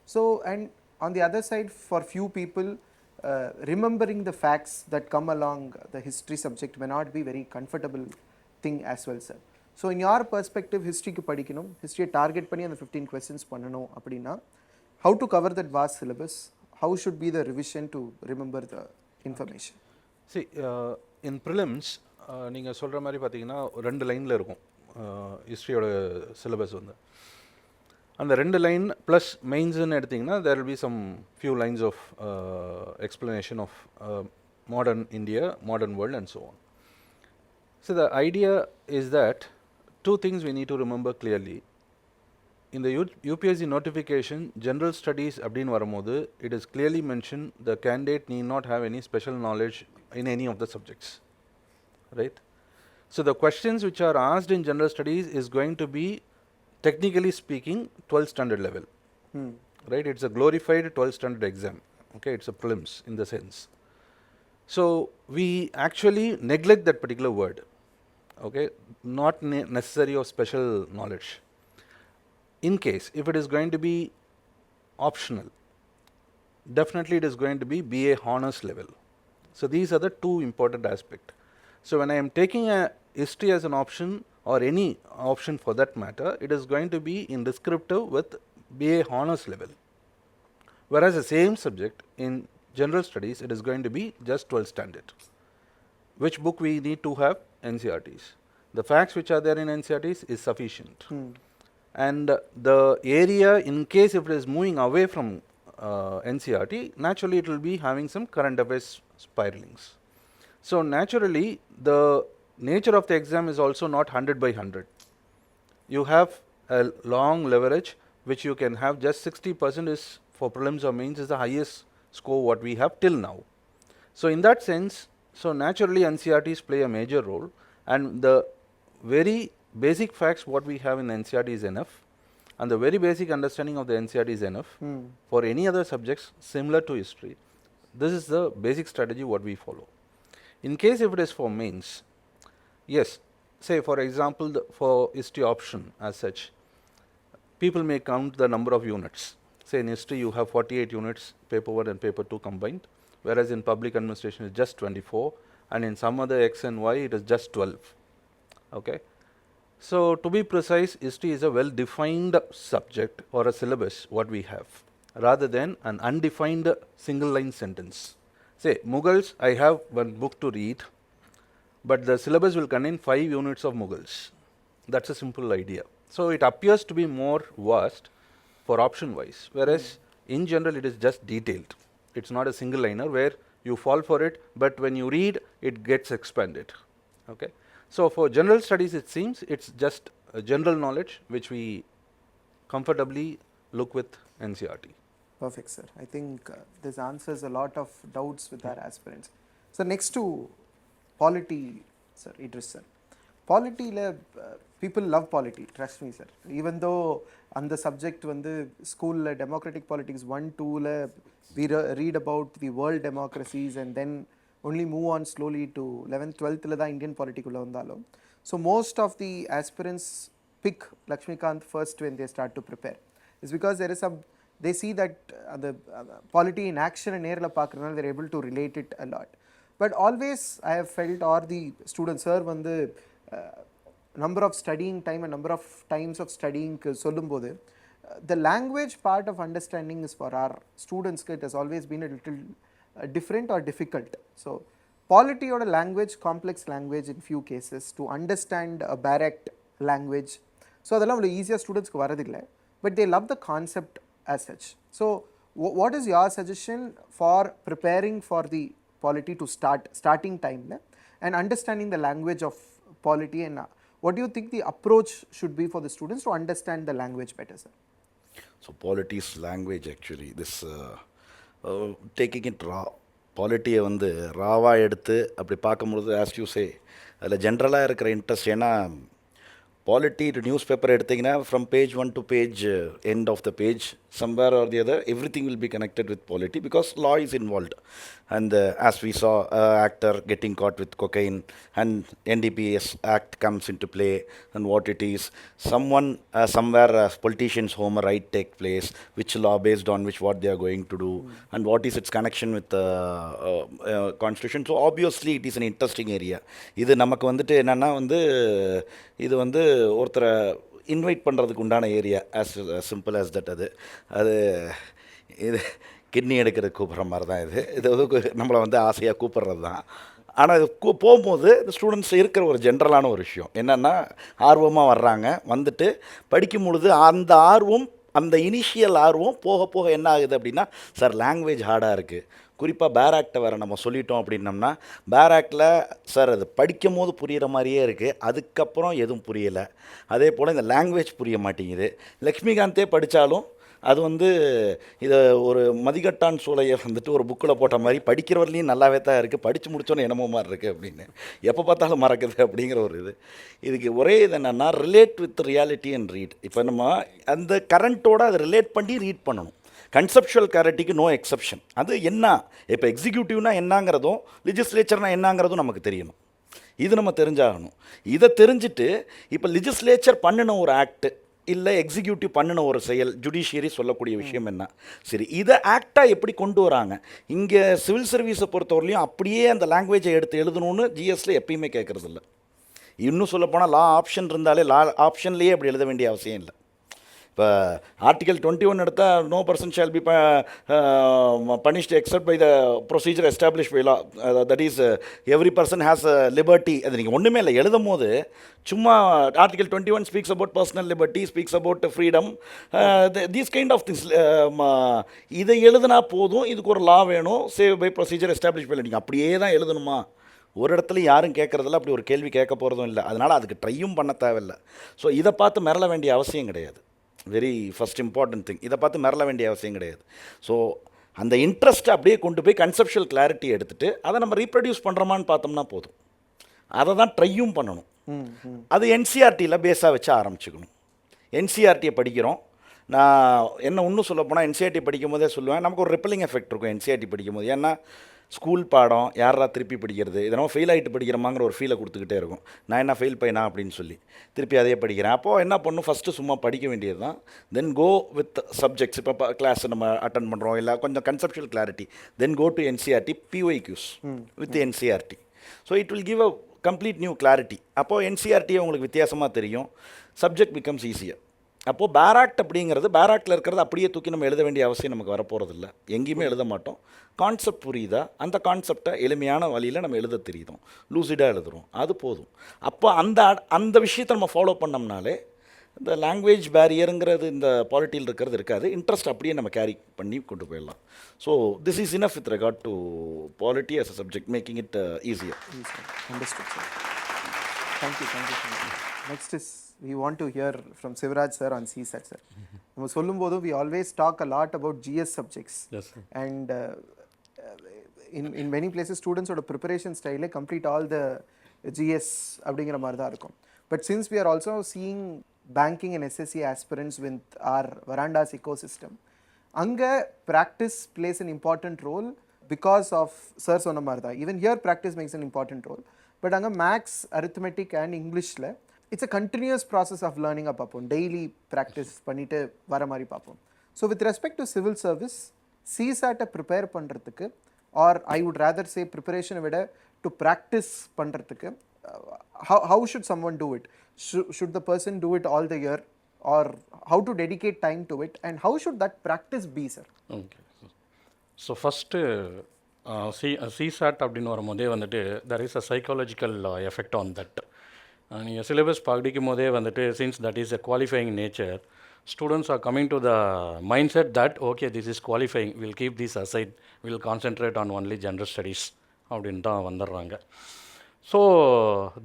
So, and on the other side, for few people, remembering the facts that come along the history subject may not be very comfortable thing as well, sir. So in your perspective, history ku படிக்கணும், history target பண்ணி அந்த 15 questions பண்ணணும் அப்படின்னா, how to cover that vast syllabus, how should be the revision to remember the information? See, in prelims, நீங்கள் சொல்கிற மாதிரி பார்த்தீங்கன்னா 2 லைனில் இருக்கும் ஹிஸ்ட்ரியோட சிலபஸ் வந்து. அந்த 2 லைன் ப்ளஸ் மெயின்ஸ்ன்னு எடுத்திங்கன்னா there will be some few lines of explanation of modern India, modern world and so on. So the idea is that 2 things we need to remember clearly. In the UPSC notification, general studies அப்படின் வரும்போது, it is clearly mentioned the candidate need not have any special knowledge in any of the subjects, right? So the questions which are asked in general studies is going to be, technically speaking, 12th standard level, right? It's a glorified 12th standard exam, okay? It's a prelims in the sense. So we actually neglect that particular word, okay? Not necessary of special knowledge. In case, if it is going to be optional, definitely it is going to be BA honors level. So these are the 2 important aspects. So when I am taking a history as an option or any option for that matter, it is going to be in descriptive with BA honors level. Whereas the same subject in general studies, it is going to be just 12th standard. Which book we need to have? NCRTs. The facts which are there in NCRTs is sufficient. And the area, in case if it is moving away from NCRT, naturally it will be having some current affairs spiralings. So naturally, the nature of the exam is also not 100 by 100. You have a long leverage which you can have. Just 60% is for prelims or mains is the highest score what we have till now. So in that sense, so naturally NCRTs play a major role, and the very basic facts what we have in NCRT is enough, and the very basic understanding of the NCRT is enough for any other subjects similar to history. This is the basic strategy what we follow. In case if it is for mains, yes, say for example for history option as such, people may count the number of units. Say in history you have 48 units, paper 1 and paper 2 combined, whereas in public administration it is just 24, and in some other X and Y it is just 12. Okay. So to be precise, history is a well defined subject or a syllabus what we have, rather than an undefined single line sentence. Say Mughals, I have one book to read, but the syllabus will contain 5 units of Mughals. That's a simple idea. So it appears to be more vast for option wise, whereas in general it is just detailed. It's not a single liner where you fall for it, but when you read it gets expanded. Okay. So for general studies, it seems it's just a general knowledge which we comfortably look with NCRT. Perfect, sir. I think this answers a lot of doubts with our aspirants. So next to polity, sir, Idris sir. Polity, people love polity, trust me, sir. Even though on the subject when the school democratic politics 1, 2 we read about the world democracies and then only move on slowly to 11th, 12th la Indian politics ulla vandalum. So most of the aspirants pick Lakshmikant first when they start to prepare. It's because there is some, they see that the polity in action and nerla paakranaal they are able to relate it a lot. But always I have felt, or the students sir vandu number of studying time and number of times of studying சொல்லும்போது the language part of understanding is for our students it has always been a little different or difficult. So polity or language, complex language in few cases to understand a barrack language, so adella avlo easy students ku varadilla, but they love the concept as such. So what is your suggestion for preparing for the polity to starting time and understanding the language of polity, and what do you think the approach should be for the students to understand the language better, sir? So polity's language actually, this taking it raw, பாலிட்டியை வந்து ராவாக எடுத்து அப்படி பார்க்கும்பொழுது as you say அதில் ஜென்ரலாக இருக்கிற interest. ஏன்னா polity news paper எடுத்திங்கன்னா from page 1 to page end of the page somewhere or the other, everything will be connected with polity because law is involved. And as we saw, actor getting caught with cocaine, and NDPS Act comes into play, and what it is, someone somewhere, a politician's home, a right take place, which law based on which what they are going to do, and what is its connection with the constitution. So obviously it is an interesting area. இது நமக்கு வந்துட்டு என்னன்னா வந்து இது வந்து ஒருத்தரை invite பண்ணுறதுக்கு உண்டான area, as simple as that. அது இது கிட்னி எடுக்கிறது கூப்பிட்ற மாதிரி தான். இது வந்து நம்மளை வந்து ஆசையாக கூப்பிட்றது தான். ஆனால் இது போகும்போது இந்த ஸ்டூடெண்ட்ஸ் இருக்கிற ஒரு ஜென்ரலான ஒரு விஷயம் என்னென்னா, ஆர்வமாக வர்றாங்க, வந்துட்டு படிக்கும் பொழுது அந்த ஆர்வம், அந்த இனிஷியல் ஆர்வம் போக போக என்ன ஆகுது அப்படின்னா, சார் லாங்குவேஜ் ஹார்டாக இருக்குது. குறிப்பாக பேர் ஆக்டை வேறு நம்ம சொல்லிட்டோம் அப்படின்னம்னா, பேர் ஆக்டில் சார் அது படிக்கும் போது புரிகிற மாதிரியே இருக்குது, அதுக்கப்புறம் எதுவும் புரியலை. அதே போல் இந்த லாங்குவேஜ் புரிய மாட்டேங்குது. லக்ஷ்மிகாந்தே படித்தாலும் அது வந்து இதை ஒரு மதிகட்டான் சூளையை வந்துட்டு ஒரு புக்கில் போட்ட மாதிரி படிக்கிறவர்களையும் நல்லாவே தான் இருக்குது, படித்து முடிச்சோன்னே என்னமோ மாதிரி இருக்குது அப்படின்னு, எப்போ பார்த்தாலும் மறக்குது அப்படிங்கிற ஒரு இதுக்கு ஒரே இது என்னென்னா, relate with reality and read. இப்போ நம்ம அந்த கரண்ட்டோட அதை ரிலேட் பண்ணி ரீட் பண்ணணும். கன்செப்ஷுவல் கிளாரிட்டிக்கு நோ எக்ஸப்ஷன். அது என்ன, இப்போ எக்ஸிக்யூட்டிவ்னா என்னங்கிறதும் லெஜிஸ்லேச்சர்னா என்னங்கிறதும் நமக்கு தெரியணும். இது நம்ம தெரிஞ்சாகணும். இதை தெரிஞ்சுட்டு இப்போ லெஜிஸ்லேச்சர் பண்ணின ஒரு ஆக்ட் இல்லை எக்ஸிக்யூட்டிவ் பண்ணின ஒரு செயல், ஜுடிஷியரி சொல்லக்கூடிய விஷயம் என்ன, சரி இதை ஆக்டாக எப்படி கொண்டு வராங்க. இங்கே சிவில் சர்வீஸை பொறுத்தவரையிலையும் அப்படியே அந்த லாங்குவேஜை எடுத்து எழுதணும்னு ஜிஎஸ்ல எப்பயுமே கேட்குறது இல்லை. இன்னும் சொல்லப்போனால் லா ஆப்ஷன் இருந்தாலே லா ஆப்ஷன்லேயே அப்படி எழுத வேண்டிய அவசியம் இல்லை. இப்போ ஆர்டிகல் 21 எடுத்தால் no person shall be punished except by the procedure establish by law, that is every person has a liberty. அது நீங்கள் ஒன்றுமே இல்லை எழுதும் போது சும்மா article 21 speaks about personal liberty, speaks about freedom, these kind of things. இதை எழுதுனா போதும், இதுக்கு ஒரு லா வேணும், save by procedure establish by. நீங்கள் அப்படியே தான் எழுதணுமா? ஒரு இடத்துல யாரும் கேட்குறதில்ல, அப்படி ஒரு கேள்வி கேட்க போகிறதும் இல்லை. அதனால் அதுக்கு ட்ரையும் பண்ண தேவையில்லை. ஸோ இதை பார்த்து மிரள வேண்டிய அவசியம் கிடையாது. வெரி ஃபஸ்ட் இம்பார்ட்டன்ட் திங், இதை பார்த்து மிரள வேண்டிய அவசியம் கிடையாது. ஸோ அந்த இன்ட்ரெஸ்ட்டை அப்படியே கொண்டு போய் கன்செப்ஷுவல் கிளாரிட்டி எடுத்துகிட்டு அதை நம்ம ரீப்ரொடியூஸ் பண்ணுறோமான்னு பார்த்தோம்னா போதும். அதை தான் ட்ரையும் பண்ணணும். அது என்சிஆர்டியில் பேஸாக வச்சு ஆரம்பிச்சுக்கணும். என்சிஆர்டியை படிக்கிறோம். நான் என்ன இன்னும் சொல்ல போனால் என்சிஆர்டி படிக்கும் போதே சொல்லுவேன், நமக்கு ஒரு ரிப்பலிங் எஃபெக்ட் இருக்கும் என்சிஆர்டி படிக்கும் போது. ஏன்னா ஸ்கூல் பாடம் யாரா திருப்பி படிக்கிறது, இதெல்லாம் ஃபெயில் ஆகிட்டு படிக்கிறோமாங்கிற ஒரு ஃபீலை கொடுத்துக்கிட்டே இருக்கும். நான் என்ன ஃபெயில் பையனா அப்படின்னு சொல்லி திருப்பி அதே படிக்கிறேன். அப்போது என்ன பண்ணும், ஃபஸ்ட்டு சும்மா படிக்க வேண்டியது தான். Then go with subjects. இப்போ கிளாஸ் நம்ம அட்டன் பண்ணுறோம், இல்லை கொஞ்சம் conceptual clarity, then go to NCERT PYQs with NCERT. So it will give a complete new clarity. அப்போது என்சிஆர்டியை உங்களுக்கு வித்தியாசமாக தெரியும், சப்ஜெக்ட் பிகம்ஸ் ஈஸியர். அப்போது பேராக்ட் அப்படிங்கிறது, பேராக்டில் இருக்கிறது அப்படியே தூக்கி நம்ம எழுத வேண்டிய அவசியம் நமக்கு வரப்போகிறதில்ல, எங்கேயுமே எழுத மாட்டோம். கான்செப்ட் புரியுதா, அந்த கான்செப்டை எளிமையான வழியில் நம்ம எழுத தெரியுதோம், லூசிடாக எழுதுகிறோம், அது போதும். அப்போ அந்த விஷயத்தை நம்ம ஃபாலோ பண்ணோம்னாலே இந்த லாங்குவேஜ் பேரியருங்கிறது இந்த பாலிட்டியில் இருக்கிறது இருக்காது. இன்ட்ரெஸ்ட் அப்படியே நம்ம கேரி பண்ணி கொண்டு போயிடலாம். So this is enough with record to polity as a subject, making it easier. Understood, sir. Thank you. Next is we want to hear from Sivraj sir on CSAT, sir. நம்ம சொல்லும்போது we always talk a lot about GS subjects. Yes, sir. And in many places students ஓட preparation style complete all the GS அப்படிங்கிற மாதிரி தான் இருக்கும். But since we are also seeing banking and SSC aspirants with our Veranda's ecosystem, அங்கே practice plays an important role because of sir சொன்ன மாதிரி தான். Even here practice makes an important role. But அங்கே maths, arithmetic and இங்கிலீஷில் it's a continuous process of லேர்னிங்காக பார்ப்போம், daily practice பண்ணிட்டு வர மாதிரி பார்ப்போம். So with respect to civil service, சிசாட்டை ப்ரிப்பேர் பண்ணுறதுக்கு, or I would rather say ப்ரிப்பரேஷனை விட டு ப்ராக்டிஸ் பண்ணுறதுக்கு, how should someone do it? Should the person do it all the year, or how to dedicate time to it, and how should that practice be, sir? Okay. So first CSAT அப்படின்னு வரும்போதே வந்துட்டு there is a psychological effect on that. நீங்கள் syllabus படிக்கும் போதே வந்துட்டு since that is a qualifying nature, students are coming to the mindset that okay, this is qualifying, we'll keep this aside, we'll concentrate on only general studies அப்படின்னு தான் வந்துடுறாங்க. So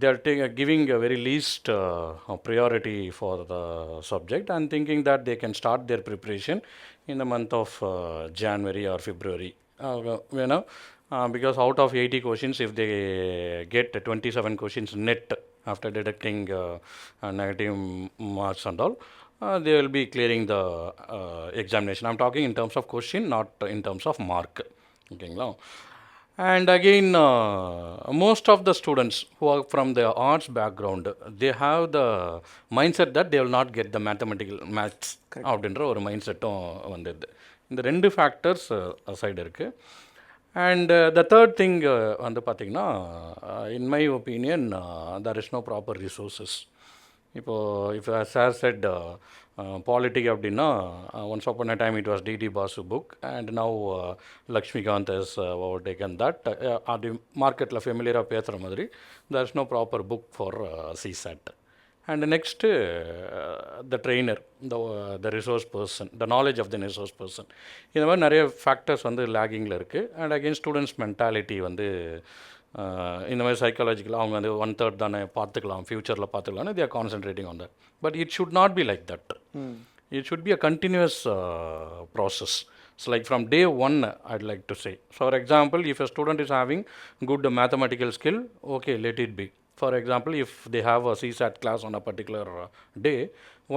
they are giving a very least priority for the subject and thinking that they can start their preparation in the month of January or February. Because out of 80 questions, if they get 27 questions net after deducting negative marks and all, they will be clearing the examination. I'm talking in terms of question, not in terms of mark. ஓகேங்களா? And again, most of the students who are from the arts background, they have the mindset that they will not get the maths அப்படின்ற ஒரு mind செட்டும் வந்துடுது. இந்த ரெண்டு factors side இருக்குது. And the third thing வந்து பார்த்திங்கன்னா, in my opinion, there is no proper resources. இப்போது if sir set polity அப்படின்னா, once upon a time it was DD Basu book and now Laxmikanth has over taken that. அது மார்க்கெட்டில் ஃபெமிலியராக பேசுகிற மாதிரி there is no proper book for CSAT. And next, the trainer, the resource person, the knowledge of the resource person. இந்த மாதிரி நிறைய factors வந்து லேகிங்கில் இருக்குது. And again students mentality வந்து இந்த மாதிரி சைக்காலஜிக்கலாக அவங்க வந்து 1/3 தானே பார்த்துக்கலாம், ஃப்யூச்சரில் பார்த்துக்கலாம்னு they are concentrating on that. But it should not be like that. It should be a continuous process. So like from day one, I'd like to say. So for example, if a student is having good mathematical skill, okay, let it be. For example, if they have a CSAT class on a particular day,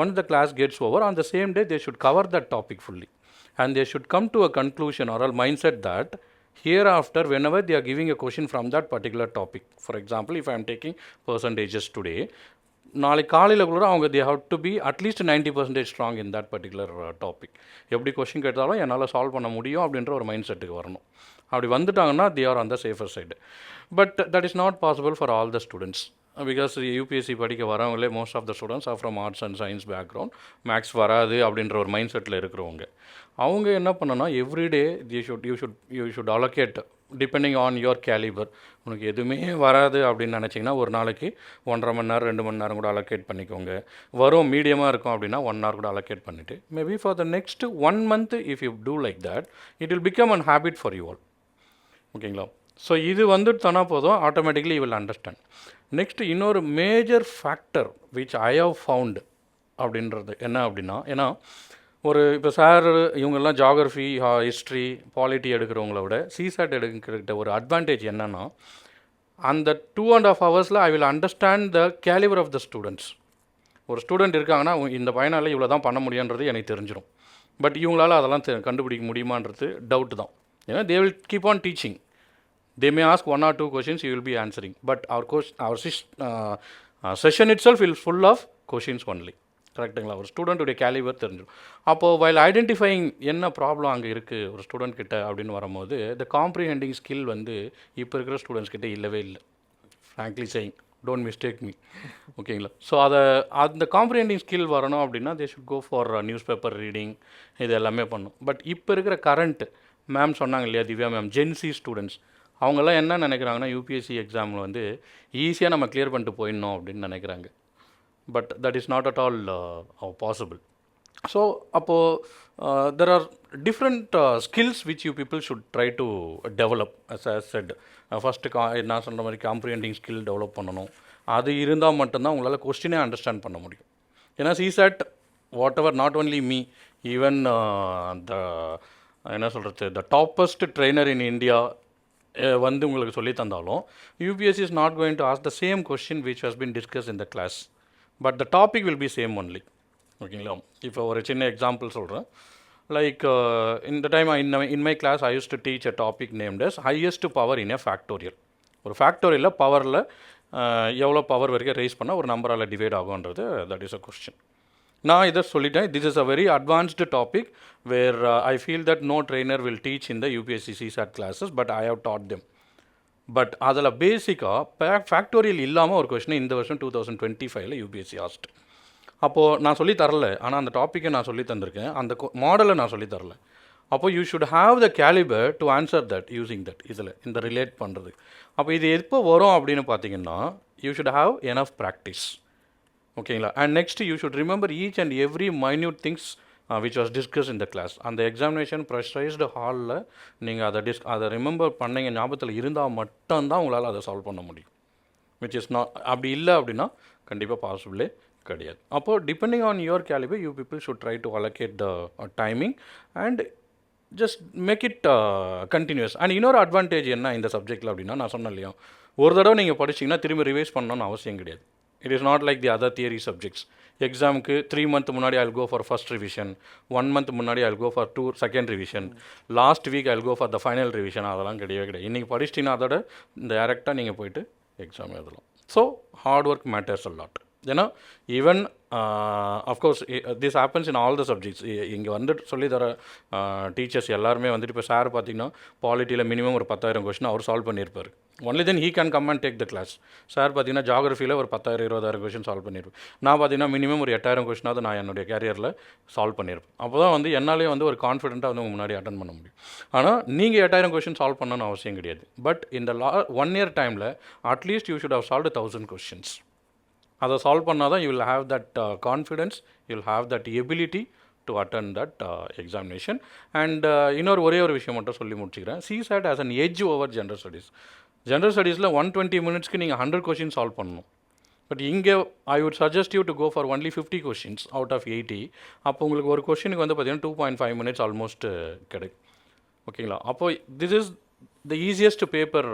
once the class gets over, on the same day, they should cover that topic fully. And they should come to a conclusion or a mindset that hereafter, whenever they are giving a question from that particular topic, for example, if I am taking percentages today, நாளைக்கு காலையில் கூட அவங்க they have to be at least 90% strong in that particular topic. எப்படி question கேட்டாலும் என்னால் solve பண்ண முடியும் அப்படின்ற ஒரு மைண்ட் செட்டுக்கு வரணும். அப்படி வந்துட்டாங்கன்னா they are on the safer side. But that is not possible for all the students. Because UPSC படிக்க வரவங்களே most of the students are from arts and science background, maths வராது அப்படின்ற ஒரு மைண்ட் செட்டில் இருக்கிறவங்க. அவங்க என்ன பண்ணணும்னா எவ்ரிடே யூ ஷுட் allocate depending on your calibre. உனக்கு எதுவுமே வராது அப்படின்னு நினச்சிங்கன்னா ஒரு நாளைக்கு 1.5 மணி நேரம் 2 மணி நேரம் கூட allocate பண்ணிக்கோங்க. வரும் மீடியமாக இருக்கும் அப்படின்னா 1 hour கூட allocate பண்ணிவிட்டு maybe for the next 1 month if you do like that, it will become an habit for you all. ஓகேங்களா? ஸோ இது வந்துட்டு தானே போதும், automatically you will understand. Next இன்னொரு major factor which I have found அப்படின்றது என்ன அப்படின்னா, ஏன்னா ஒரு இப்போ சார் இவங்கெல்லாம் ஜாகிரஃபி, ஹிஸ்ட்ரி, பாலிட்டி எடுக்கிறவங்கள விட சிசாட் எடுக்கிற ஒரு அட்வான்டேஜ் என்னென்னா, அந்த 2.5 hours I will understand the calibre of the students. ஒரு ஸ்டூடெண்ட் இருக்காங்கன்னா இந்த பையனால் இவ்வளோ தான் பண்ண முடியுன்றது எனக்கு தெரிஞ்சிடும். பட் இவங்களால் அதெல்லாம் கண்டுபிடிக்க முடியுமான்றது டவுட் தான். ஏன்னா they will keep on teaching. They may ask 1 or 2 questions, you will be answering. But our session itself is full of questions only. கரெக்டுங்களா? ஒரு ஸ்டூடெண்ட்டுடைய கேலிபர் தெரிஞ்சிடும். அப்போது வைல் ஐடென்டிஃபைங் என்ன ப்ராப்ளம் அங்கே இருக்குது ஒரு ஸ்டூடெண்ட் கிட்ட அப்படின்னு வரும்போது, த காம்ப்ரிஹெண்டிங் ஸ்கில் வந்து இப்போ இருக்கிற ஸ்டூடெண்ட்ஸ் கிட்டே இல்லவே இல்லை. Frankly saying, don't mistake me. ஓகேங்களா? ஸோ அந்த காம்ப்ரிஹெண்டிங் ஸ்கில் வரணும் அப்படின்னா they should go for news paper reading, இது எல்லாமே பண்ணும். பட் இப்போ இருக்கிற கரண்ட் மேம் சொன்னாங்க இல்லையா, திவ்யா மேம், ஜென்சி ஸ்டூடெண்ட்ஸ் அவங்கெல்லாம் என்ன நினைக்கிறாங்கன்னா, யூபிஎஸ்சி எக்ஸாமில் வந்து ஈஸியாக நம்ம கிளியர் பண்ணிட்டு போயிடணும் அப்படின்னு நினைக்கிறாங்க. But that is not at all possible. So அப்போது there are different skills which you people should try to develop. As I said, first நான் சொல்கிற மாதிரி காம்ப்ரிஹெண்டிங் ஸ்கில் டெவலப் பண்ணணும். அது இருந்தால் மட்டும்தான் உங்களால் கொஸ்டினே அண்டர்ஸ்டாண்ட் பண்ண முடியும். ஏன்னா CSAT whatever, not only me, even the என்ன சொல்கிறது, the toppest trainer in India வந்து உங்களுக்கு சொல்லி தந்தாலும் UPSC is not going to ask the same question which has been discuss in the class, but the topic will be same only. ஓகேங்களா? இப்போ ஒரு சின்ன எக்ஸாம்பிள் சொல்கிறேன். லைக் இந்த time in my class I use to teach a topic named as highest power in a factorial. ஒரு ஃபேக்டோரியலில் பவரில் எவ்வளோ பவர் வரைக்கும் ரைஸ் பண்ணால் ஒரு நம்பரால் டிவைட் ஆகுன்றது, தட் இஸ் அ கொஸ்டின். நான் இதை சொல்லிட்டேன். This is a very advanced topic where I feel that no trainer will teach in the UPSC CSAT classes, but I have taught them. But அதில் பேசிக்காக factorial இல்லாமல் ஒரு question இந்த வருஷம் 2025 UPSC asked. அப்போது நான் சொல்லி தரல, ஆனால் அந்த டாப்பிக்கை நான் சொல்லி தந்திருக்கேன், அந்த மாடலை நான் சொல்லி தரல. அப்போது you should have the calibre to answer that using that. இதில் இந்த ரிலேட் பண்ணுறது அப்போ இது எப்போ வரும் அப்படின்னு பார்த்தீங்கன்னா, you should have enough practice. ஓகேங்களா? And next you should remember each and every minute things which was discuss in the class. அந்த எக்ஸாமினேஷன் ப்ரெஷரைஸ்டு ஹாலில் நீங்கள் அதை ரிமெம்பர் பண்ணீங்க, ஞாபகத்தில் இருந்தால் மட்டும்தான் உங்களால் அதை சால்வ் பண்ண முடியும். விச் இஸ் நாட், அப்படி இல்லை அப்படின்னா கண்டிப்பாக பாசிபிளே கிடையாது. அப்போது depending on your calibre you people should try to allocate the timing and just make it continues. அண்ட் இன்னொரு அட்வான்டேஜ் என்ன இந்த சப்ஜெக்டில் அப்படின்னா, நான் சொன்னேன் இல்லையா, ஒரு தடவை நீங்கள் படிச்சிங்கன்னா திரும்பி ரிவைஸ் பண்ணணும்னு அவசியம் கிடையாது. It is not like the other theory subjects. எக்ஸாமுக்கு 3 month முன்னாடி I will go for first revision, 1 month முன்னாடி I will go for second revision, last week I will go for the final revision. அதெல்லாம் கிடையவே கிடையாது. இன்றைக்கி படிச்சிட்டிங்கன்னா அதோட டேரெக்டாக நீங்கள் போயிட்டு எக்ஸாம் எழுதலாம். So hard work matters a lot. ஏன்னா even of course this happens in all the subjects. இங்கே வந்துட்டு சொல்லி தர டீச்சர்ஸ் எல்லாருமே வந்துட்டு இப்போ சார் பார்த்தீங்கன்னா பாலிட்டியில் மினிமம் ஒரு 10,000 கொஸ்டின் அவர் சால்வ் பண்ணியிருப்பார். Only then he can come and take the class. Sir பார்த்தீங்கன்னா ஜாகிரஃபியில் ஒரு 10,000 20,000 கொஸ்டின் சால்வ் பண்ணியிருப்பேன். நான் பார்த்தீங்கன்னா மினிமம் ஒரு 8,000 கொஸ்டினாவது நான் என்னுடைய கேரியரில் சால்வ் பண்ணியிருப்பேன். அப்போ தான் வந்து என்னாலே வந்து ஒரு கான்ஃபிடென்ட்டாக வந்து உங்கள் முன்னாடி அட்டன் பண்ண முடியும். ஆனால் நீங்கள் 8,000 கொஸ்டின் சால்வ் பண்ணணும்னு அவசியம் கிடையாது. பட் இந்த 1 year டைமில் at least you should have solve 1000 questions. அதை சால்வ் பண்ணால் தான் you will have that confidence, you will have that ability to attend that examination. And இன்னொரு ஒரே ஒரு விஷயம் மட்டும் சொல்லி முடிச்சுக்கிறேன். CSAT as an edge over general studies. General ஸ்டடீஸில் 120 minutesக்கு நீங்கள் 100 கொஷின் சால்வ் பண்ணணும். பட் இங்கே I would suggest you to go for only 50 questions out of 80. அப்போ உங்களுக்கு ஒரு கொஷினுக்கு வந்து பார்த்தீங்கன்னா 2.5 minutes ஆல்மோஸ்ட் கிடைக்கும். ஓகேங்களா? அப்போ this is the easiest paper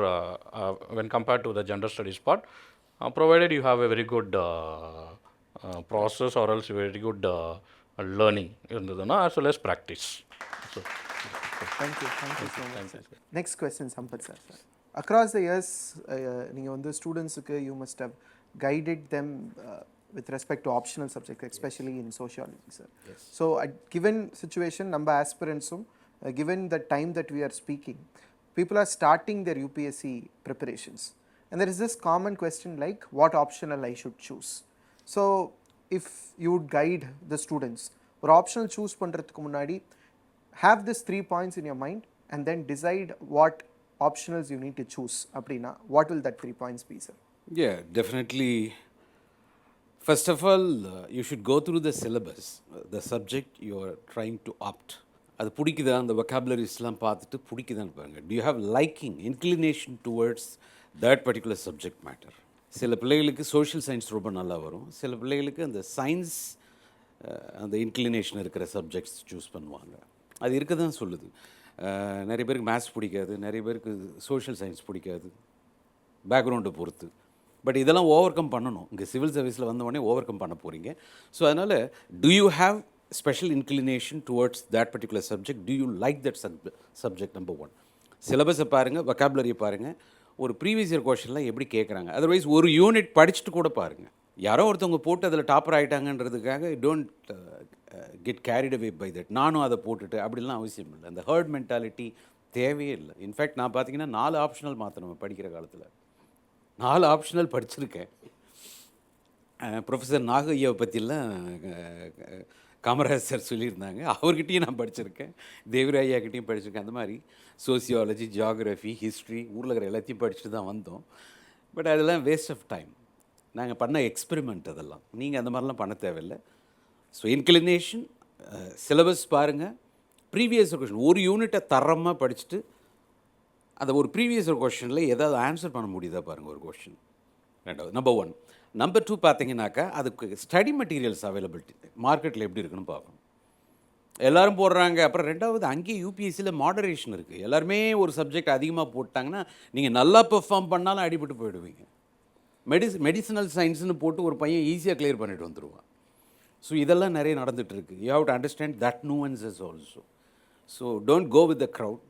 when compared to the general studies part. Provided you have a very good process or else very good learning as well as practice. So, thank you so much, sir. Next question, Sampath sir. Across the years, நீங்கள் வந்து ஸ்டூடெண்ட்ஸுக்கு you must have guided them with respect to optional subjects, especially in sociology, sir. Yes. So at given situation, நம்ம aspirantsum, given the time that we are speaking, people are starting their UPSC preparations. And there is this common question like, what optional I should choose? So, if you would guide the students, or optional choose பண்றதுக்கு முன்னாடி, have this 3 points in your mind and then decide what optionals you need to choose. அப்படின்னா, what will that 3 points be, sir? Yeah, definitely. First of all, you should go through the syllabus, the subject you are trying to opt. அது பிடிக்குதா, அந்த vocabularies-லாம் பார்த்துட்டு பிடிக்குதான்னு பாருங்கள். Do you have liking, inclination towards that particular subject matter? சில பிள்ளைகளுக்கு social science ரொம்ப நல்லா வரும், சில பிள்ளைகளுக்கு அந்த சயின்ஸ் அந்த இன்க்ளினேஷன் இருக்கிற சப்ஜெக்ட்ஸ் சூஸ் பண்ணுவாங்க. அது இருக்க தான் சொல்லுது. நிறைய பேருக்கு மேத்ஸ் பிடிக்காது, நிறைய பேருக்கு சோஷியல் சயின்ஸ் பிடிக்காது, பேக்ரவுண்டை பொறுத்து. பட் இதெல்லாம் ஓவர் கம் பண்ணணும். இங்கே சிவில் சர்வீஸில் வந்தவொடனே ஓவர் கம் பண்ண போகிறீங்க. ஸோ அதனால் do you have special inclination towards that particular subject? Do you like that subject? Number 1. சிலபஸை பாருங்கள், vocabulary பாருங்கள், ஒரு ப்ரீவியஸ் இயர் கொஷின்லாம் எப்படி கேட்குறாங்க. அதர்வைஸ் ஒரு யூனிட் படிச்சுட்டு கூட பாருங்கள். யாரோ ஒருத்தவங்க போட்டு அதில் டாப்பர் ஆகிட்டாங்கன்றதுக்காக don't get carried away by that. நானும் அதை போட்டுட்டு அப்படிலாம் அவசியம் இல்லை. அந்த ஹர்ட் மென்டாலிட்டி தேவையே இல்லை. இன்ஃபேக்ட் நான் பார்த்தீங்கன்னா 4 ஆப்ஷனல் மாற்றணும் படிக்கிற காலத்தில். 4 ஆப்ஷனல் படிச்சிருக்கேன். ப்ரொஃபஸர் நாகையாவை பற்றிலாம் காமராஜ் சார் சொல்லியிருந்தாங்க. அவர்கிட்டையும் நான் படிச்சிருக்கேன், தேவராயாக்கிட்டையும் படிச்சிருக்கேன். அந்த மாதிரி சோசியாலஜி, ஜியாகிரஃபி, ஹிஸ்ட்ரி, ஊரில் இருக்கிற எல்லாத்தையும் படிச்சுட்டு தான் வந்தோம். பட் அதெல்லாம் வேஸ்ட் ஆஃப் டைம். நாங்கள் பண்ண எக்ஸ்பெரிமெண்ட் அதெல்லாம். நீங்கள் அந்த மாதிரிலாம் பண்ண தேவையில்லை. ஸோ இன்க்ளினேஷன், சிலபஸ் பாருங்கள், ப்ரீவியஸ் கொஷின் ஒரு யூனிட்டை தரமாக படிச்சுட்டு அந்த ஒரு ப்ரீவியஸ் கொஷனில் ஏதாவது ஆன்சர் பண்ண முடியுதா பாருங்கள் ஒரு கொஷின். ரெண்டாவது நம்பர் 1. நம்பர் 2 பார்த்தீங்கன்னாக்கா அதுக்கு ஸ்டடி மெட்டீரியல்ஸ் அவைலபிலிட்டி மார்க்கெட்டில் எப்படி இருக்குன்னு பார்க்கணும். எல்லோரும் போடுறாங்க. அப்புறம் ரெண்டாவது அங்கேயே யூபிஎஸ்சியில் மாடரேஷன் இருக்குது. எல்லாருமே ஒரு சப்ஜெக்ட் அதிகமாக போட்டாங்கன்னா நீங்கள் நல்லா பெர்ஃபார்ம் பண்ணாலும் அடிபட்டு போயிடுவீங்க. மெடிசினல் சயின்ஸ்னு போட்டு ஒரு பையன் ஈஸியாக கிளியர் பண்ணிட்டு வந்துடுவான். ஸோ இதெல்லாம் நிறைய நடந்துகிட்ருக்கு. You have to understand that nuances also. So don't go with the crowd.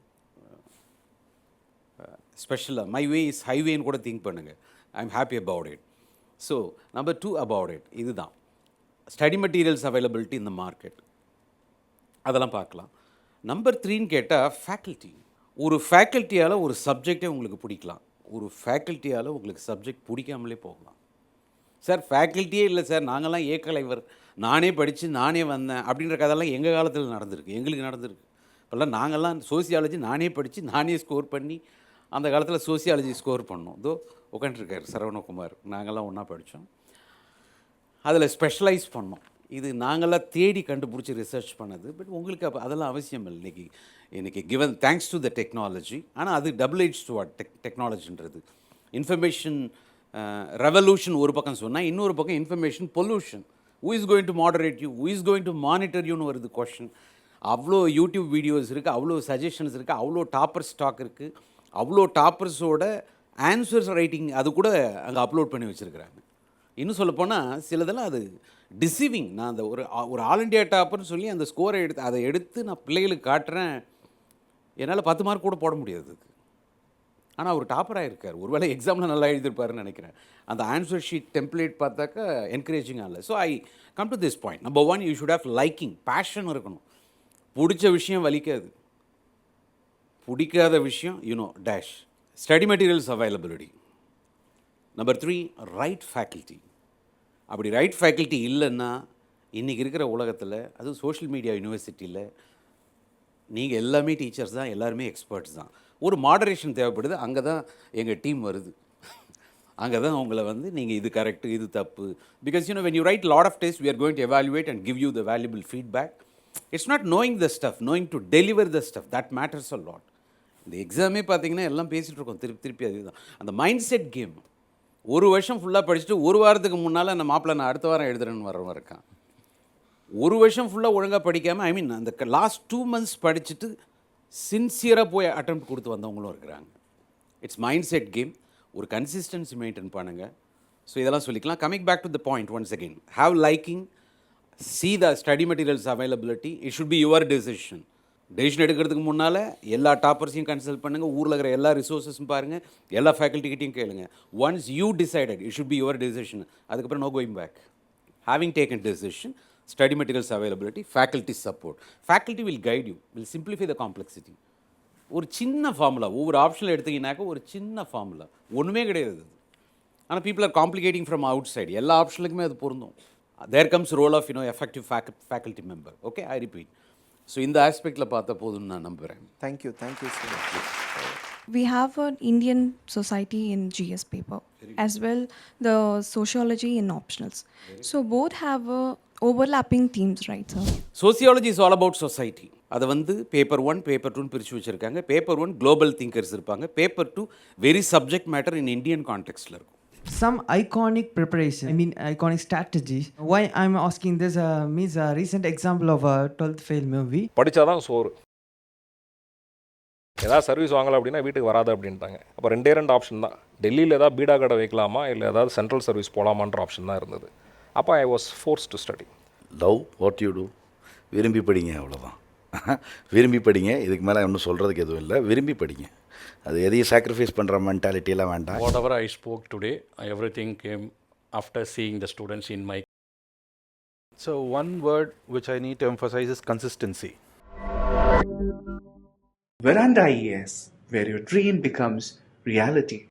ஸ்பெஷலாக மை வே இஸ் ஹைவேன்னு கூட திங்க் பண்ணுங்கள். I am happy about it. So number 2 about it இதுதான். ஸ்டடி மெட்டீரியல்ஸ் அவைலபிலிட்டி இந்த மார்க்கெட், அதெல்லாம் பார்க்கலாம். நம்பர் 3ன்னு கேட்டால் faculty. ஒரு ஃபேக்கல்ட்டியால் ஒரு சப்ஜெக்டே உங்களுக்கு பிடிக்கலாம், ஒரு ஃபேக்கல்ட்டியால் உங்களுக்கு சப்ஜெக்ட் பிடிக்காமலே போகலாம். சார் ஃபேக்கல்ட்டியே இல்லை சார், நாங்கள்லாம் ஏக்கலைவர், நானே படித்து நானே வந்தேன் அப்படின்ற கதெல்லாம் எங்கள் காலத்தில் நடந்திருக்கு, எங்களுக்கு நடந்திருக்கு. இப்போல்லாம் நாங்கள்லாம் சோசியாலஜி நானே படித்து நானே ஸ்கோர் பண்ணி, அந்த காலத்தில் சோசியாலஜி ஸ்கோர் பண்ணோம். இதோ உட்காந்துருக்கார் சரவணகுமார், நாங்கள்லாம் ஒன்றா படித்தோம். அதில் ஸ்பெஷலைஸ் பண்ணோம். இது நாங்களாம் தேடி கண்டுபிடிச்சி ரிசர்ச் பண்ணது. பட் உங்களுக்கு அப்போ அதெல்லாம் அவசியம் இல்லை. இன்றைக்கி given thanks to the technology. ஆனால் அது டபுள் எட்ஜ் ஸ்வார்ட். டெக்னாலஜின்றது இன்ஃபர்மேஷன் ரெவல்யூஷன் ஒரு பக்கம் சொன்னால், இன்னொரு பக்கம் information pollution. Who is going to moderate you, who is going to monitor யூன்னு வருது கொஷின். அவ்வளோ யூடியூப் வீடியோஸ் இருக்குது, அவ்வளோ சஜஷன்ஸ் இருக்குது, அவ்வளோ டாப்பர் ஸ்டாக் இருக்குது, அவ்வளோ டாப்பர்ஸோட ஆன்சர்ஸ் ரைட்டிங் அது கூட அங்கே அப்லோட் பண்ணி வச்சுருக்கிறாங்க. இன்னும் சொல்லப்போனால் சிலதெல்லாம் அது டிசீவிங். நான் அந்த ஒரு ஆல் இண்டியா டாப்பர்னு சொல்லி அந்த ஸ்கோரை அதை எடுத்து நான் பிள்ளைகளுக்கு காட்டுறேன். என்னால் 10 மார்க் கூட போட முடியாது. ஆனால் அவர் டாப்பராக இருக்கார். ஒருவேளை எக்ஸாமில் நல்லா எழுதியிருப்பாருன்னு நினைக்கிறேன். அந்த ஆன்சர் ஷீட் டெம்ப்ளேட் பார்த்தாக்கா என்கரேஜிங்காக இல்லை. So I come to this point. Number 1, you should have liking, passion இருக்கணும். பிடிச்ச விஷயம் வலிக்காது, பிடிக்காத விஷயம் dash. Study materials availability. Number 3, right faculty. அப்படி ரைட் ஃபேக்கல்ட்டி இல்லைன்னா இன்றைக்கி இருக்கிற உலகத்தில், அதுவும் சோஷியல் மீடியா யூனிவர்சிட்டியில் நீங்கள் எல்லாமே டீச்சர்ஸ் தான், எல்லாருமே எக்ஸ்பர்ட்ஸ் தான். ஒரு மாடரேஷன் தேவைப்படுது. அங்கே தான் எங்கள் டீம் வருது. அங்கே தான் உங்களை நீங்கள் இது கரெக்டு, இது தப்பு. Because when you write lot of tests, we are going to evaluate and give you the valuable feedback. It's not knowing the stuff, knowing to deliver the stuff. That matters a lot. இந்த எக்ஸாமே பார்த்தீங்கன்னா எல்லாம் பேசிகிட்டு இருக்கோம் திருப்பி அதுதான். அந்த mind set game. ஒரு வருஷம் ஃபுல்லாக படிச்சுட்டு ஒரு வாரத்துக்கு முன்னால் அந்த மாப்பிள்ளை நான் அடுத்த வாரம் எழுதுறேன்னு வரவன் இருக்கான். ஒரு வருஷம் ஃபுல்லாக ஒழுங்காக படிக்காமல் அந்த லாஸ்ட் 2 months படிச்சுட்டு சின்சியராக போய் அட்டெம்ப்ட் கொடுத்து வந்தவங்களும் இருக்கிறாங்க. It's mind set game. ஒரு கன்சிஸ்டன்சி மெயின்டைன் பண்ணுங்கள். ஸோ இதெல்லாம் சொல்லிக்கலாம். Coming back to the point once again, have liking, see the study materials availability. It should be your decision. Decision எடுக்கிறதுக்கு முன்னால் எல்லா டாப்பர்ஸையும் கன்சல்ட் பண்ணுங்கள், ஊரில் இருக்கிற எல்லா ரிசோர்ஸஸும் பாருங்கள், எல்லா ஃபேக்கல்ட்டிகிட்டையும் கேளுங்க. Once you decided, it should be your decision. அதுக்கப்புறம் no going back. Having taken decision, study materials availability, faculty support. Faculty will guide you, will simplify the complexity. ஒரு சின்ன ஃபார்முலா, ஒவ்வொரு ஆப்ஷனில் எடுத்தீங்கன்னாக்க ஒரு சின்ன ஃபார்முலா, ஒன்றுமே கிடையாது. ஆனால் people are complicating from outside. எல்லா ஆப்ஷனுக்குமே அது பொருந்தும். There comes role of effective faculty member. Okay, I repeat. So இந்த ஆஸ்பெக்டில் பார்த்தா போதும்னு நான் நம்புகிறேன். Thank you so much. We have an Indian society in GS paper, as well the sociology in optionals. So both have overlapping themes, right, sir? Sociology is all about society. அதை paper 1, paper 2 பிரித்து வச்சுருக்காங்க. Paper 1 global thinkers இருப்பாங்க. Paper 2 very subject matter in Indian கான்டெக்ஸ்டில் இருக்கும். Some iconic preparation, iconic strategy. Why I'm asking this means a recent example of a 12th fail movie. படித்தாதான் சோறு. ஏதாவது service வாங்கலாம் அப்படின்னா வீட்டுக்கு வராது அப்படின்ட்டாங்க. அப்போ 2 ஆப்ஷன் தான். டெல்லியில் ஏதாவது பீடா கடை வைக்கலாமா, இல்லை ஏதாவது சென்ட்ரல் சர்வீஸ் போகலாமான்ற ஆப்ஷன் தான் இருந்தது. அப்போ I was forced to study. Love what you do. விரும்பி படிங்க, அவ்வளோதான். விரும்பி படிங்க. இதுக்கு மேலே ஒன்றும் சொல்கிறதுக்கு எதுவும் இல்லை. விரும்பி படிங்க. அது எதையும் சாக்ரிஃபைஸ் பண்ணுற மென்டாலிட்டியெல்லாம் வேண்டாம். Whatever I spoke today, everything came after seeing the students in my. So one word which I need to emphasize is consistency. Veranda IAS, where your dream becomes reality.